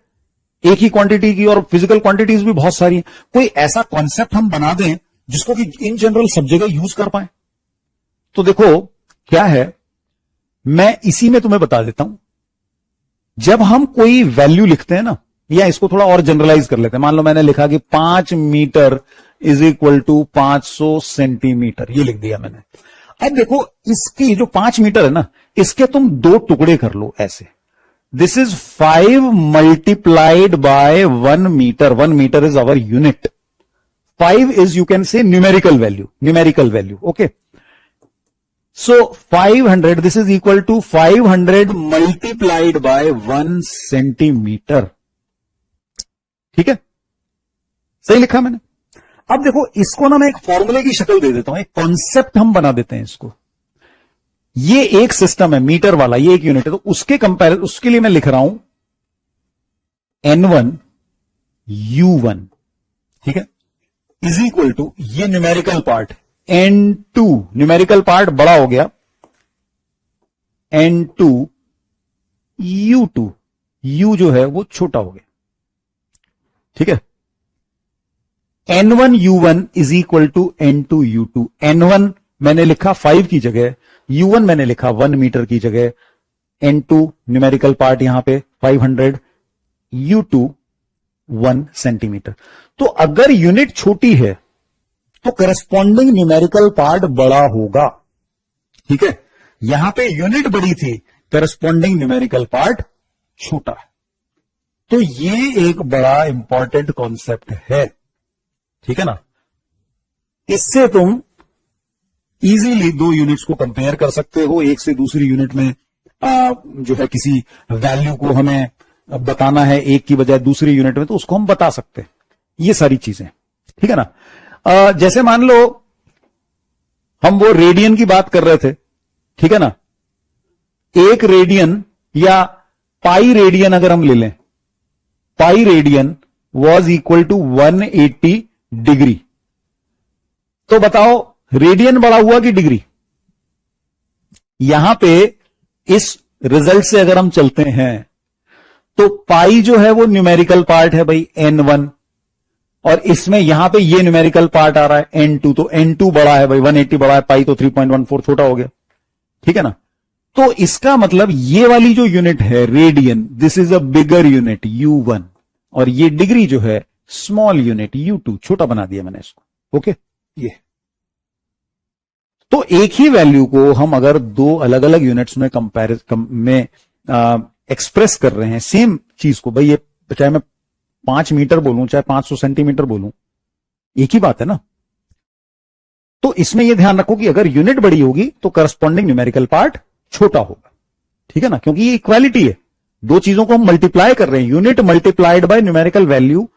एक ही क्वांटिटी की और फिजिकल क्वांटिटीज भी बहुत सारी है। कोई ऐसा कॉन्सेप्ट हम बना दें जिसको कि इन जनरल सब जगह यूज कर पाए। तो देखो क्या है, मैं इसी में तुम्हें बता देता हूं। जब हम कोई वैल्यू लिखते हैं ना, या इसको थोड़ा और जनरलाइज कर लेते हैं। मान लो मैंने लिखा कि 5 metre is equal to 500 centimetre, ये लिख दिया मैंने। अब देखो इसकी जो 5 मीटर है ना, इसके तुम दो टुकड़े कर लो ऐसे। This is 5 multiplied by 1 metre. 1 metre is our unit. 5 is you can say numerical value, okay. So 500, this is equal to 500 multiplied by 1 centimetre, ठीक है, सही लिखा मैंने। अब देखो इसको ना मैं एक फॉर्मूले की शक्ल दे देता हूं, एक कॉन्सेप्ट हम बना देते हैं इसको। ये एक सिस्टम है मीटर वाला, ये एक यूनिट है, तो उसके कंपेरिजन, उसके लिए मैं लिख रहा हूं N1 U1, ठीक है, इज इक्वल टू, ये numerical part, N2 numerical part बड़ा हो गया, N2 U2, U जो है वो छोटा हो गया, ठीक है। N1 U1 is equal to N2 U2। N1 मैंने लिखा 5 की जगह, U1 मैंने लिखा 1 मीटर की जगह, N2 न्यूमेरिकल पार्ट यहां पे 500, U2 1 सेंटीमीटर। तो अगर यूनिट छोटी है तो करस्पॉन्डिंग न्यूमेरिकल पार्ट बड़ा होगा, ठीक है। यहां पे यूनिट बड़ी थी, करस्पॉन्डिंग न्यूमेरिकल पार्ट छोटा है। तो ये एक बड़ा इंपॉर्टेंट कॉन्सेप्ट है, ठीक है ना। इससे तुम इजीली दो यूनिट्स को कंपेयर कर सकते हो। एक से दूसरी यूनिट में जो है किसी वैल्यू को हमें बताना है एक की बजाय दूसरी यूनिट में, तो उसको हम बता सकते हैं। ये सारी चीजें, ठीक है ना। जैसे मान लो हम वो रेडियन की बात कर रहे थे, ठीक है ना। एक रेडियन या पाई रेडियन अगर हम ले लें, pi radian was equal to 180 degree, तो बताओ रेडियन बड़ा हुआ कि डिग्री? यहां पे इस रिजल्ट से अगर हम चलते हैं तो पाई जो है वो न्यूमेरिकल पार्ट है भाई n1, और इसमें यहां पे ये न्यूमेरिकल पार्ट आ रहा है n2, तो n2 बड़ा है भाई, 180 बड़ा है, पाई तो 3.14 छोटा हो गया, ठीक है ना। तो इसका मतलब ये वाली जो यूनिट है radian, this is a bigger unit U1, और ये डिग्री जो है स्मॉल यूनिट U2, छोटा बना दिया मैंने इसको, ओके। ये तो एक ही वैल्यू को हम अगर दो अलग अलग यूनिट्स में में एक्सप्रेस कर रहे हैं, सेम चीज को, भाई ये चाहे मैं 5 मीटर बोलूं चाहे 500 सेंटीमीटर बोलूं, एक ही बात है ना। तो इसमें यह ध्यान रखो कि अगर यूनिट बड़ी होगी तो करस्पॉन्डिंग न्यूमेरिकल पार्ट छोटा होगा, ठीक है ना, क्योंकि ये इक्वालिटी है, दो चीजों को हम मल्टीप्लाई कर रहे हैं, unit multiplied by numerical value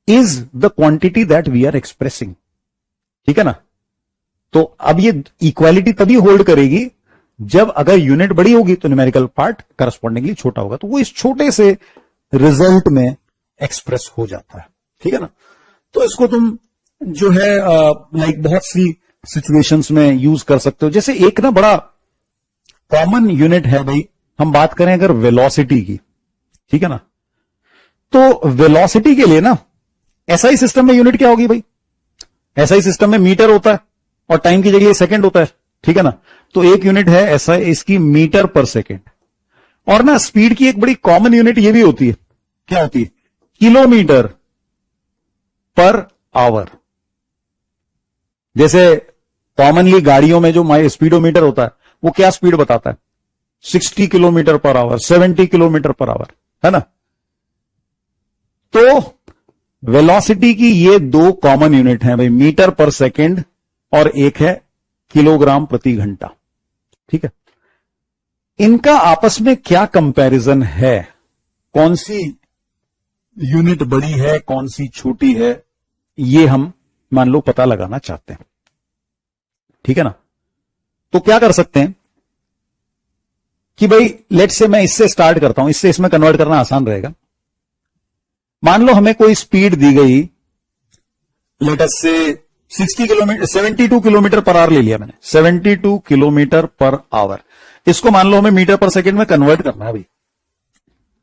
is the quantity that we are expressing, ठीक है ना। तो अब ये इक्वालिटी तभी होल्ड करेगी जब अगर यूनिट बड़ी होगी तो न्यूमेरिकल पार्ट करस्पॉन्डिंगली छोटा होगा, तो वो इस छोटे से रिजल्ट में एक्सप्रेस हो जाता है, ठीक है ना। तो इसको तुम जो है लाइक बहुत सी सिचुएशंस में यूज कर सकते हो। जैसे एक ना बड़ा कॉमन यूनिट है भाई, हम बात करें अगर वेलोसिटी की, ठीक है ना, तो वेलोसिटी के लिए ना एसआई सिस्टम में यूनिट क्या होगी भाई? एसआई सिस्टम में मीटर होता है और टाइम की जगह सेकंड होता है, ठीक है ना। तो एक यूनिट है ऐसा, इसकी मीटर पर सेकंड, और ना स्पीड की एक बड़ी कॉमन यूनिट ये भी होती है, क्या होती है? Kilometre per our. जैसे कॉमनली गाड़ियों में जो स्पीडोमीटर होता है वो क्या स्पीड बताता है? 60 kilometre per our, 70 kilometre per our, है ना। तो वेलोसिटी की ये दो कॉमन यूनिट हैं भाई, मीटर पर सेकंड और एक है किलोग्राम प्रति घंटा, ठीक है। इनका आपस में क्या कंपैरिजन है? कौन सी यूनिट बड़ी है, कौन सी छोटी है, ये हम मान लो पता लगाना चाहते हैं, ठीक है ना। तो क्या कर सकते हैं कि भाई लेट से मैं इससे स्टार्ट करता हूं, इससे इसमें कन्वर्ट करना आसान रहेगा। मान लो हमें कोई स्पीड दी गई, लेट अस से 60 किलोमीटर, 72 किलोमीटर पर आवर ले लिया मैंने, 72 किलोमीटर पर आवर। इसको मान लो हमें मीटर पर सेकंड में कन्वर्ट करना है भाई,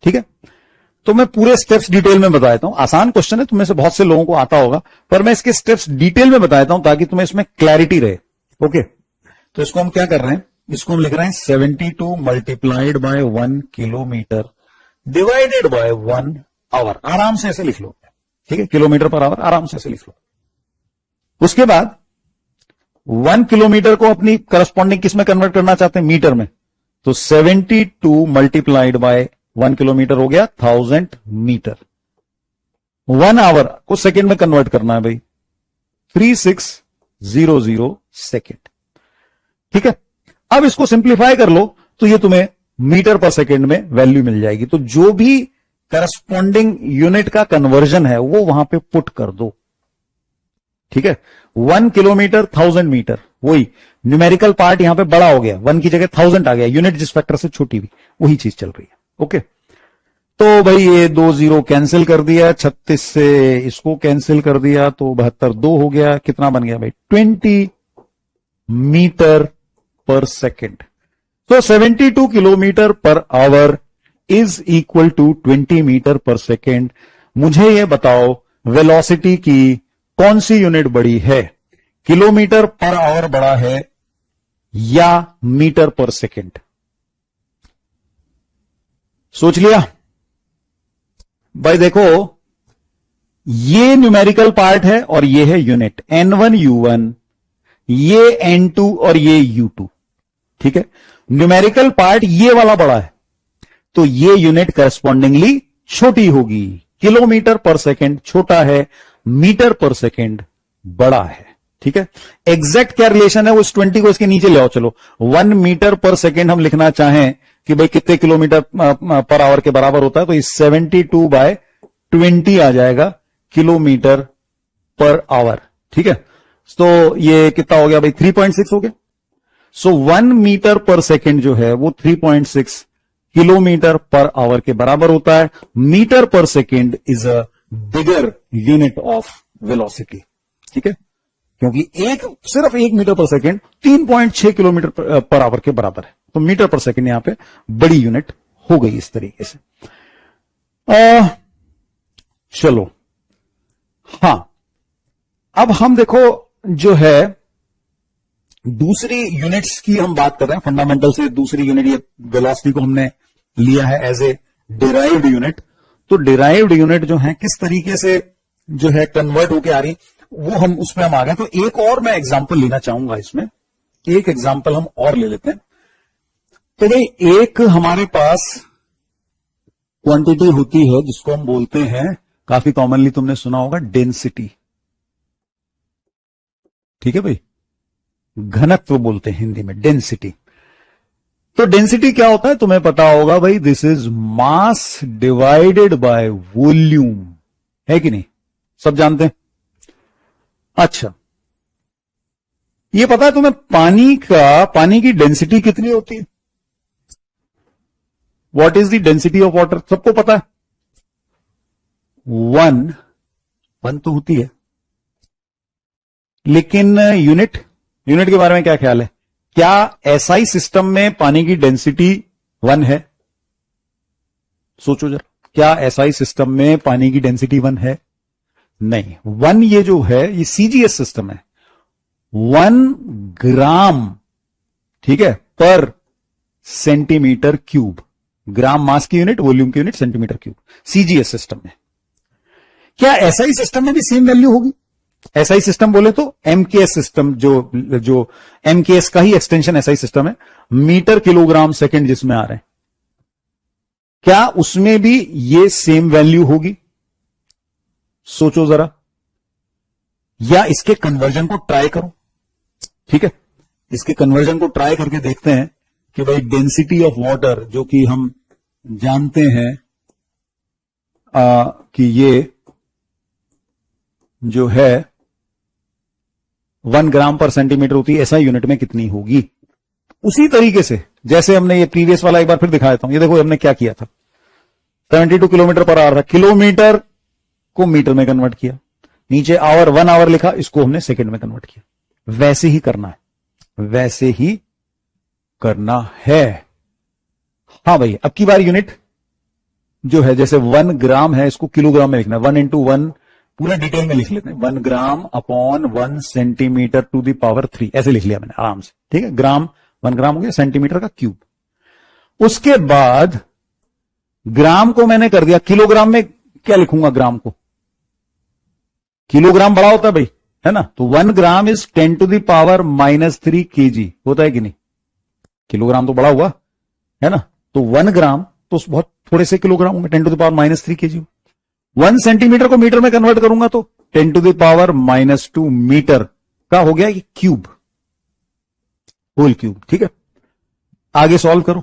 ठीक है। तो मैं पूरे स्टेप्स डिटेल में बता देता हूं, आसान क्वेश्चन है, तुम्हें से बहुत से लोगों को आता होगा, पर मैं इसके स्टेप्स डिटेल में बता देता हूं ताकि तुम्हें इसमें क्लैरिटी रहे, ओके। तो इसको हम क्या कर रहे हैं, इसको हम लिख रहे हैं 72 multiplied by 1 kilometre divided by 1 hour. आराम से ऐसे लिख लो, ठीक है, किलोमीटर पर आवर आराम से ऐसे लिख लो। उसके बाद 1 किलोमीटर को अपनी करस्पॉन्डिंग किस में कन्वर्ट करना चाहते हैं? मीटर में। तो 72 मल्टीप्लाइड बाय 1 किलोमीटर हो गया 1000 मीटर। 1 आवर को सेकेंड में कन्वर्ट करना है भाई, 3600 सेकेंड, ठीक है। अब इसको सिंप्लीफाई कर लो तो ये तुम्हें मीटर पर सेकेंड में वैल्यू मिल जाएगी। तो जो भी करस्पॉन्डिंग यूनिट का कन्वर्जन है वो वहां पे पुट कर दो, ठीक है। 1 किलोमीटर 1000 मीटर, वही न्यूमेरिकल पार्ट यहां पे बड़ा हो गया, 1 की जगह 1000 आ गया, यूनिट जिस फैक्टर से छोटी हुई वही चीज चल रही है, ओके। तो भाई ये 2 जीरो कैंसिल कर दिया, 36 से इसको कैंसिल कर दिया, तो 72 2 हो गया, कितना बन गया भाई? 20 मीटर पर सेकेंड। तो 72 kilometre per hour is equal to 20 metre per second. मुझे यह बताओ वेलोसिटी की कौन सी यूनिट बड़ी है, किलोमीटर पर आवर बड़ा है या मीटर पर सेकेंड? सोच लिया भाई? देखो ये न्यूमेरिकल पार्ट है और ये है यूनिट N1 U1, ये N2 और ये U2, ठीक है। न्यूमेरिकल पार्ट ये वाला बड़ा है तो ये यूनिट करस्पॉन्डिंगली छोटी होगी, किलोमीटर पर सेकेंड छोटा है, मीटर पर सेकेंड बड़ा है, ठीक है। एग्जैक्ट क्या रिलेशन है वो इस 20 को इसके नीचे ले आओ। चलो 1 मीटर पर सेकेंड हम लिखना चाहें कि भाई कितने किलोमीटर पर आवर के बराबर होता है, तो इस 72 बाय 20 आ जाएगा किलोमीटर पर आवर, ठीक है। तो ये कितना हो गया भाई? 3.6 हो गया। सो 1 मीटर पर सेकेंड जो है वो 3.6 किलोमीटर पर आवर के बराबर होता है। Metre per second is a bigger unit of velocity, ठीक है, क्योंकि सिर्फ 1 metre per second 3.6 kilometre per our के बराबर है, तो मीटर पर सेकेंड यहां पे बड़ी यूनिट हो गई इस तरीके से। चलो, हां, अब हम देखो जो है दूसरी यूनिट्स की हम बात कर रहे हैं, फंडामेंटल से दूसरी यूनिट, ये वेलोसिटी को हमने लिया है एज ए डिराइव्ड यूनिट। तो डिराइव्ड यूनिट जो है किस तरीके से जो है कन्वर्ट होके आ रही, वो हम उसमें हम आ गए। तो एक और मैं एग्जांपल लेना चाहूंगा, इसमें एक एग्जांपल हम और ले लेते हैं। तो भाई एक हमारे पास क्वांटिटी होती है जिसको हम बोलते हैं, काफी कॉमनली तुमने सुना होगा, डेंसिटी, ठीक है भाई, घनत्व बोलते हैं हिंदी में, डेंसिटी। तो डेंसिटी क्या होता है तुम्हें पता होगा भाई, this is mass divided by volume, है कि नहीं, सब जानते हैं। अच्छा, ये पता है तुम्हें पानी की डेंसिटी कितनी होती है? What is the density of water, सबको पता है, 1 तो होती है, लेकिन यूनिट के बारे में क्या ख्याल है? क्या एसआई सिस्टम में पानी की डेंसिटी 1 है? सोचो जरा, क्या एसआई सिस्टम में पानी की डेंसिटी 1 है? नहीं, 1 ये जो है ये सीजीएस सिस्टम है, 1 ग्राम, ठीक है, पर सेंटीमीटर क्यूब। ग्राम मास की यूनिट, वॉल्यूम की unit centimetre cube, CGS system में। क्या एसआई सिस्टम में भी सेम वैल्यू होगी? एसआई सिस्टम बोले तो एमकेएस सिस्टम, जो एमकेएस का ही एक्सटेंशन एसआई सिस्टम है, मीटर किलोग्राम सेकंड जिसमें आ रहे हैं, क्या उसमें भी ये सेम वैल्यू होगी? सोचो जरा, या इसके कन्वर्जन को ट्राई करो, ठीक है, इसके कन्वर्जन को ट्राई करके देखते हैं कि भाई डेंसिटी ऑफ वाटर, जो कि हम जानते हैं कि ये जो है 1 ग्राम पर सेंटीमीटर होती है, ऐसा यूनिट में कितनी होगी? उसी तरीके से जैसे हमने ये प्रीवियस वाला एक बार फिर दिखा देता हूं। ये देखो हमने क्या किया था, 72 किलोमीटर पर आवर था, किलोमीटर को मीटर में कन्वर्ट किया, नीचे आवर 1 आवर लिखा, इसको हमने सेकंड में कन्वर्ट किया। वैसे ही करना है, वैसे ही करना है। हाँ भाई, अब की बार यूनिट जो है, जैसे 1 ग्राम है, इसको किलोग्राम में लिखना है, 1 इंटू 1 पूरा डिटेल में लिख लेते हैं, 1 gram upon 1 centimetre to the power 3, ऐसे लिख लिया मैंने आराम से, ठीक है। ग्राम 1 ग्राम हो गया, सेंटीमीटर का क्यूब। उसके बाद ग्राम को मैंने कर दिया किलोग्राम में, क्या लिखूंगा ग्राम को? किलोग्राम बड़ा होता है भाई, है ना, तो 1 gram is 10 to the power -3 kg होता है कि नहीं? किलोग्राम तो बड़ा हुआ, है ना, तो 1 ग्राम तो बहुत थोड़े से किलोग्राम होंगे, 10 to the power -3 kg. 1 centimetre को मीटर में कन्वर्ट करूंगा तो 10 टू द पावर -2 मीटर का हो गया ये क्यूब, होल क्यूब, ठीक है। आगे सॉल्व करो,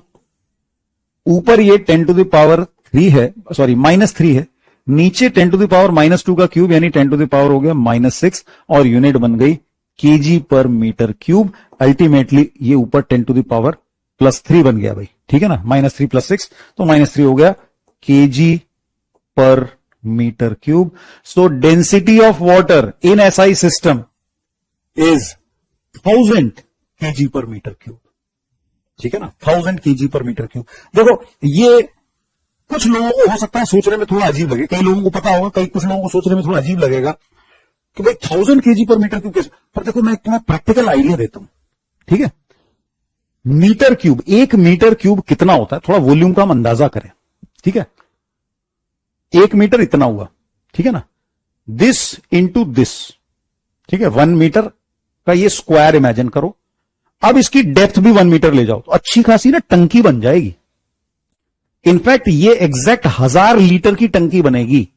ऊपर ये 10 टू द पावर 3 है, सॉरी -3 है, नीचे 10 टू द पावर -2 का क्यूब, यानी 10 टू द पावर हो गया -6, और यूनिट बन गई KG per metre cube. Ultimately ये ऊपर 10 टू द पावर +3 बन गया भाई, ठीक है ना, -3 + 6 तो -3 हो गया kg per metre cube. So density of water in SI system is 1000 kg per metre cube, ठीक है ना, 1000 केजी पर मीटर क्यूब। देखो, ये कुछ लोगों को हो सकता है सोचने में थोड़ा अजीब लगे, कई लोगों को पता होगा, कुछ लोगों को सोचने में थोड़ा अजीब लगेगा कि भाई 1000 केजी पर मीटर क्यूब कैसे। पर देखो, मैं तुम्हें प्रैक्टिकल आइडिया देता हूं, ठीक है। मीटर क्यूब, 1 मीटर क्यूब कितना होता है, थोड़ा वॉल्यूम का हम अंदाजा करें, ठीक है। 1 मीटर इतना हुआ, ठीक है ना, दिस इंटू दिस, ठीक है, 1 मीटर का ये स्क्वायर इमेजिन करो। अब इसकी डेप्थ भी 1 मीटर ले जाओ तो अच्छी खासी ना टंकी बन जाएगी। इनफैक्ट ये एग्जैक्ट 1000 लीटर की टंकी बनेगी।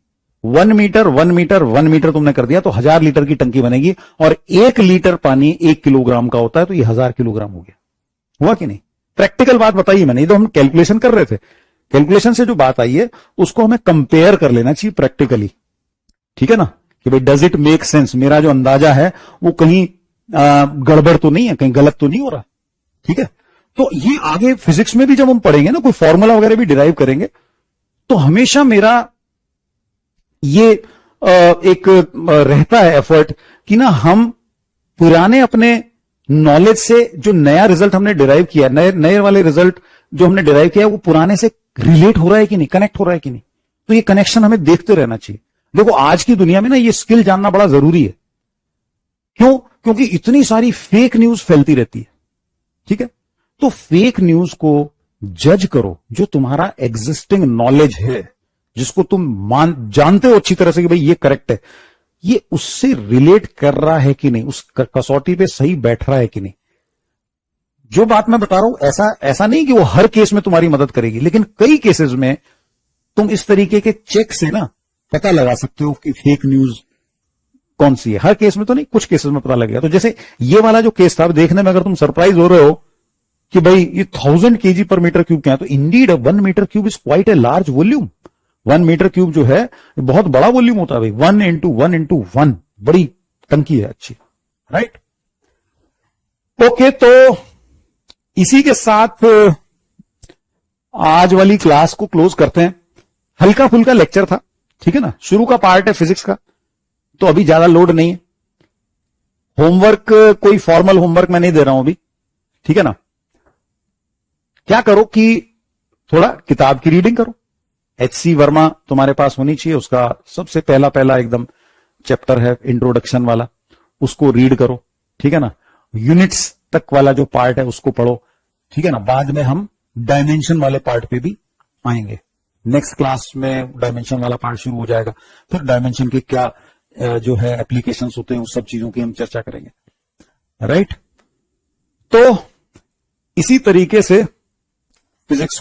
1 मीटर 1 मीटर 1 मीटर तुमने कर दिया तो 1000 लीटर की टंकी बनेगी, और 1 लीटर पानी 1 किलोग्राम का होता है, तो ये 1000 किलोग्राम हो गया। हुआ कि नहीं? प्रैक्टिकल बात बताई मैंने, ये तो हम कैलकुलेशन कर रहे थे, कैलकुलेशन से जो बात आई है उसको हमें कंपेयर कर लेना चाहिए प्रैक्टिकली, ठीक है ना, कि भाई डज इट मेक सेंस, मेरा जो अंदाजा है वो कहीं गड़बड़ तो नहीं है, कहीं गलत तो नहीं हो रहा, ठीक है। तो ये आगे फिजिक्स में भी जब हम पढ़ेंगे ना, कोई फॉर्मूला वगैरह भी डिराइव करेंगे, तो हमेशा मेरा ये एक रहता है एफर्ट कि ना हम पुराने अपने नॉलेज से जो नया रिजल्ट हमने डिराइव किया, नए नए वाले रिजल्ट जो हमने डिराइव किया, वो पुराने से रिलेट हो रहा है कि नहीं, कनेक्ट हो रहा है कि नहीं। तो ये कनेक्शन हमें देखते रहना चाहिए। देखो आज की दुनिया में ना ये स्किल जानना बड़ा जरूरी है। क्यों? क्योंकि इतनी सारी फेक न्यूज फैलती रहती है। ठीक है, तो फेक न्यूज को जज करो जो तुम्हारा एग्जिस्टिंग नॉलेज है, जिसको तुम जानते हो अच्छी तरह से कि भाई ये करेक्ट है, ये उससे रिलेट कर रहा है कि नहीं, उस कसौटी पे सही बैठ रहा है कि नहीं। जो बात मैं बता रहा हूं ऐसा नहीं कि वो हर केस में तुम्हारी मदद करेगी, लेकिन कई केसेस में तुम इस तरीके के चेक से ना पता लगा सकते हो कि फेक न्यूज कौन सी है। हर केस में तो नहीं, कुछ केसेस में पता लगेगा। तो जैसे ये वाला जो केस था, देखने में अगर तुम सरप्राइज हो रहे हो कि भाई ये 1000 kg पर मीटर क्यूब क्या है, तो indeed 1 metre cube is quite a large volume. 1 metre cube जो है बहुत बड़ा वॉल्यूम होता है भाई। 1 into 1 into 1 बड़ी टंकी है, अच्छी, राइट। ओके, तो इसी के साथ आज वाली क्लास को क्लोज करते हैं। हल्का फुल्का लेक्चर था, ठीक है ना, शुरू का पार्ट है फिजिक्स का, तो अभी ज्यादा लोड नहीं है। होमवर्क कोई फॉर्मल होमवर्क मैं नहीं दे रहा हूं अभी, ठीक है ना। क्या करो कि थोड़ा किताब की रीडिंग करो। HC वर्मा तुम्हारे पास होनी चाहिए, उसका सबसे पहला एकदम चैप्टर है इंट्रोडक्शन वाला, उसको रीड करो, ठीक है ना। यूनिट्स तक वाला जो पार्ट है उसको पढ़ो, ठीक है ना। बाद में हम डायमेंशन वाले पार्ट पे भी आएंगे। नेक्स्ट क्लास में डायमेंशन वाला पार्ट शुरू हो जाएगा, फिर डायमेंशन के क्या जो है एप्लीकेशंस होते हैं, उस सब चीजों की हम चर्चा करेंगे, राइट। तो इसी तरीके से फिजिक्स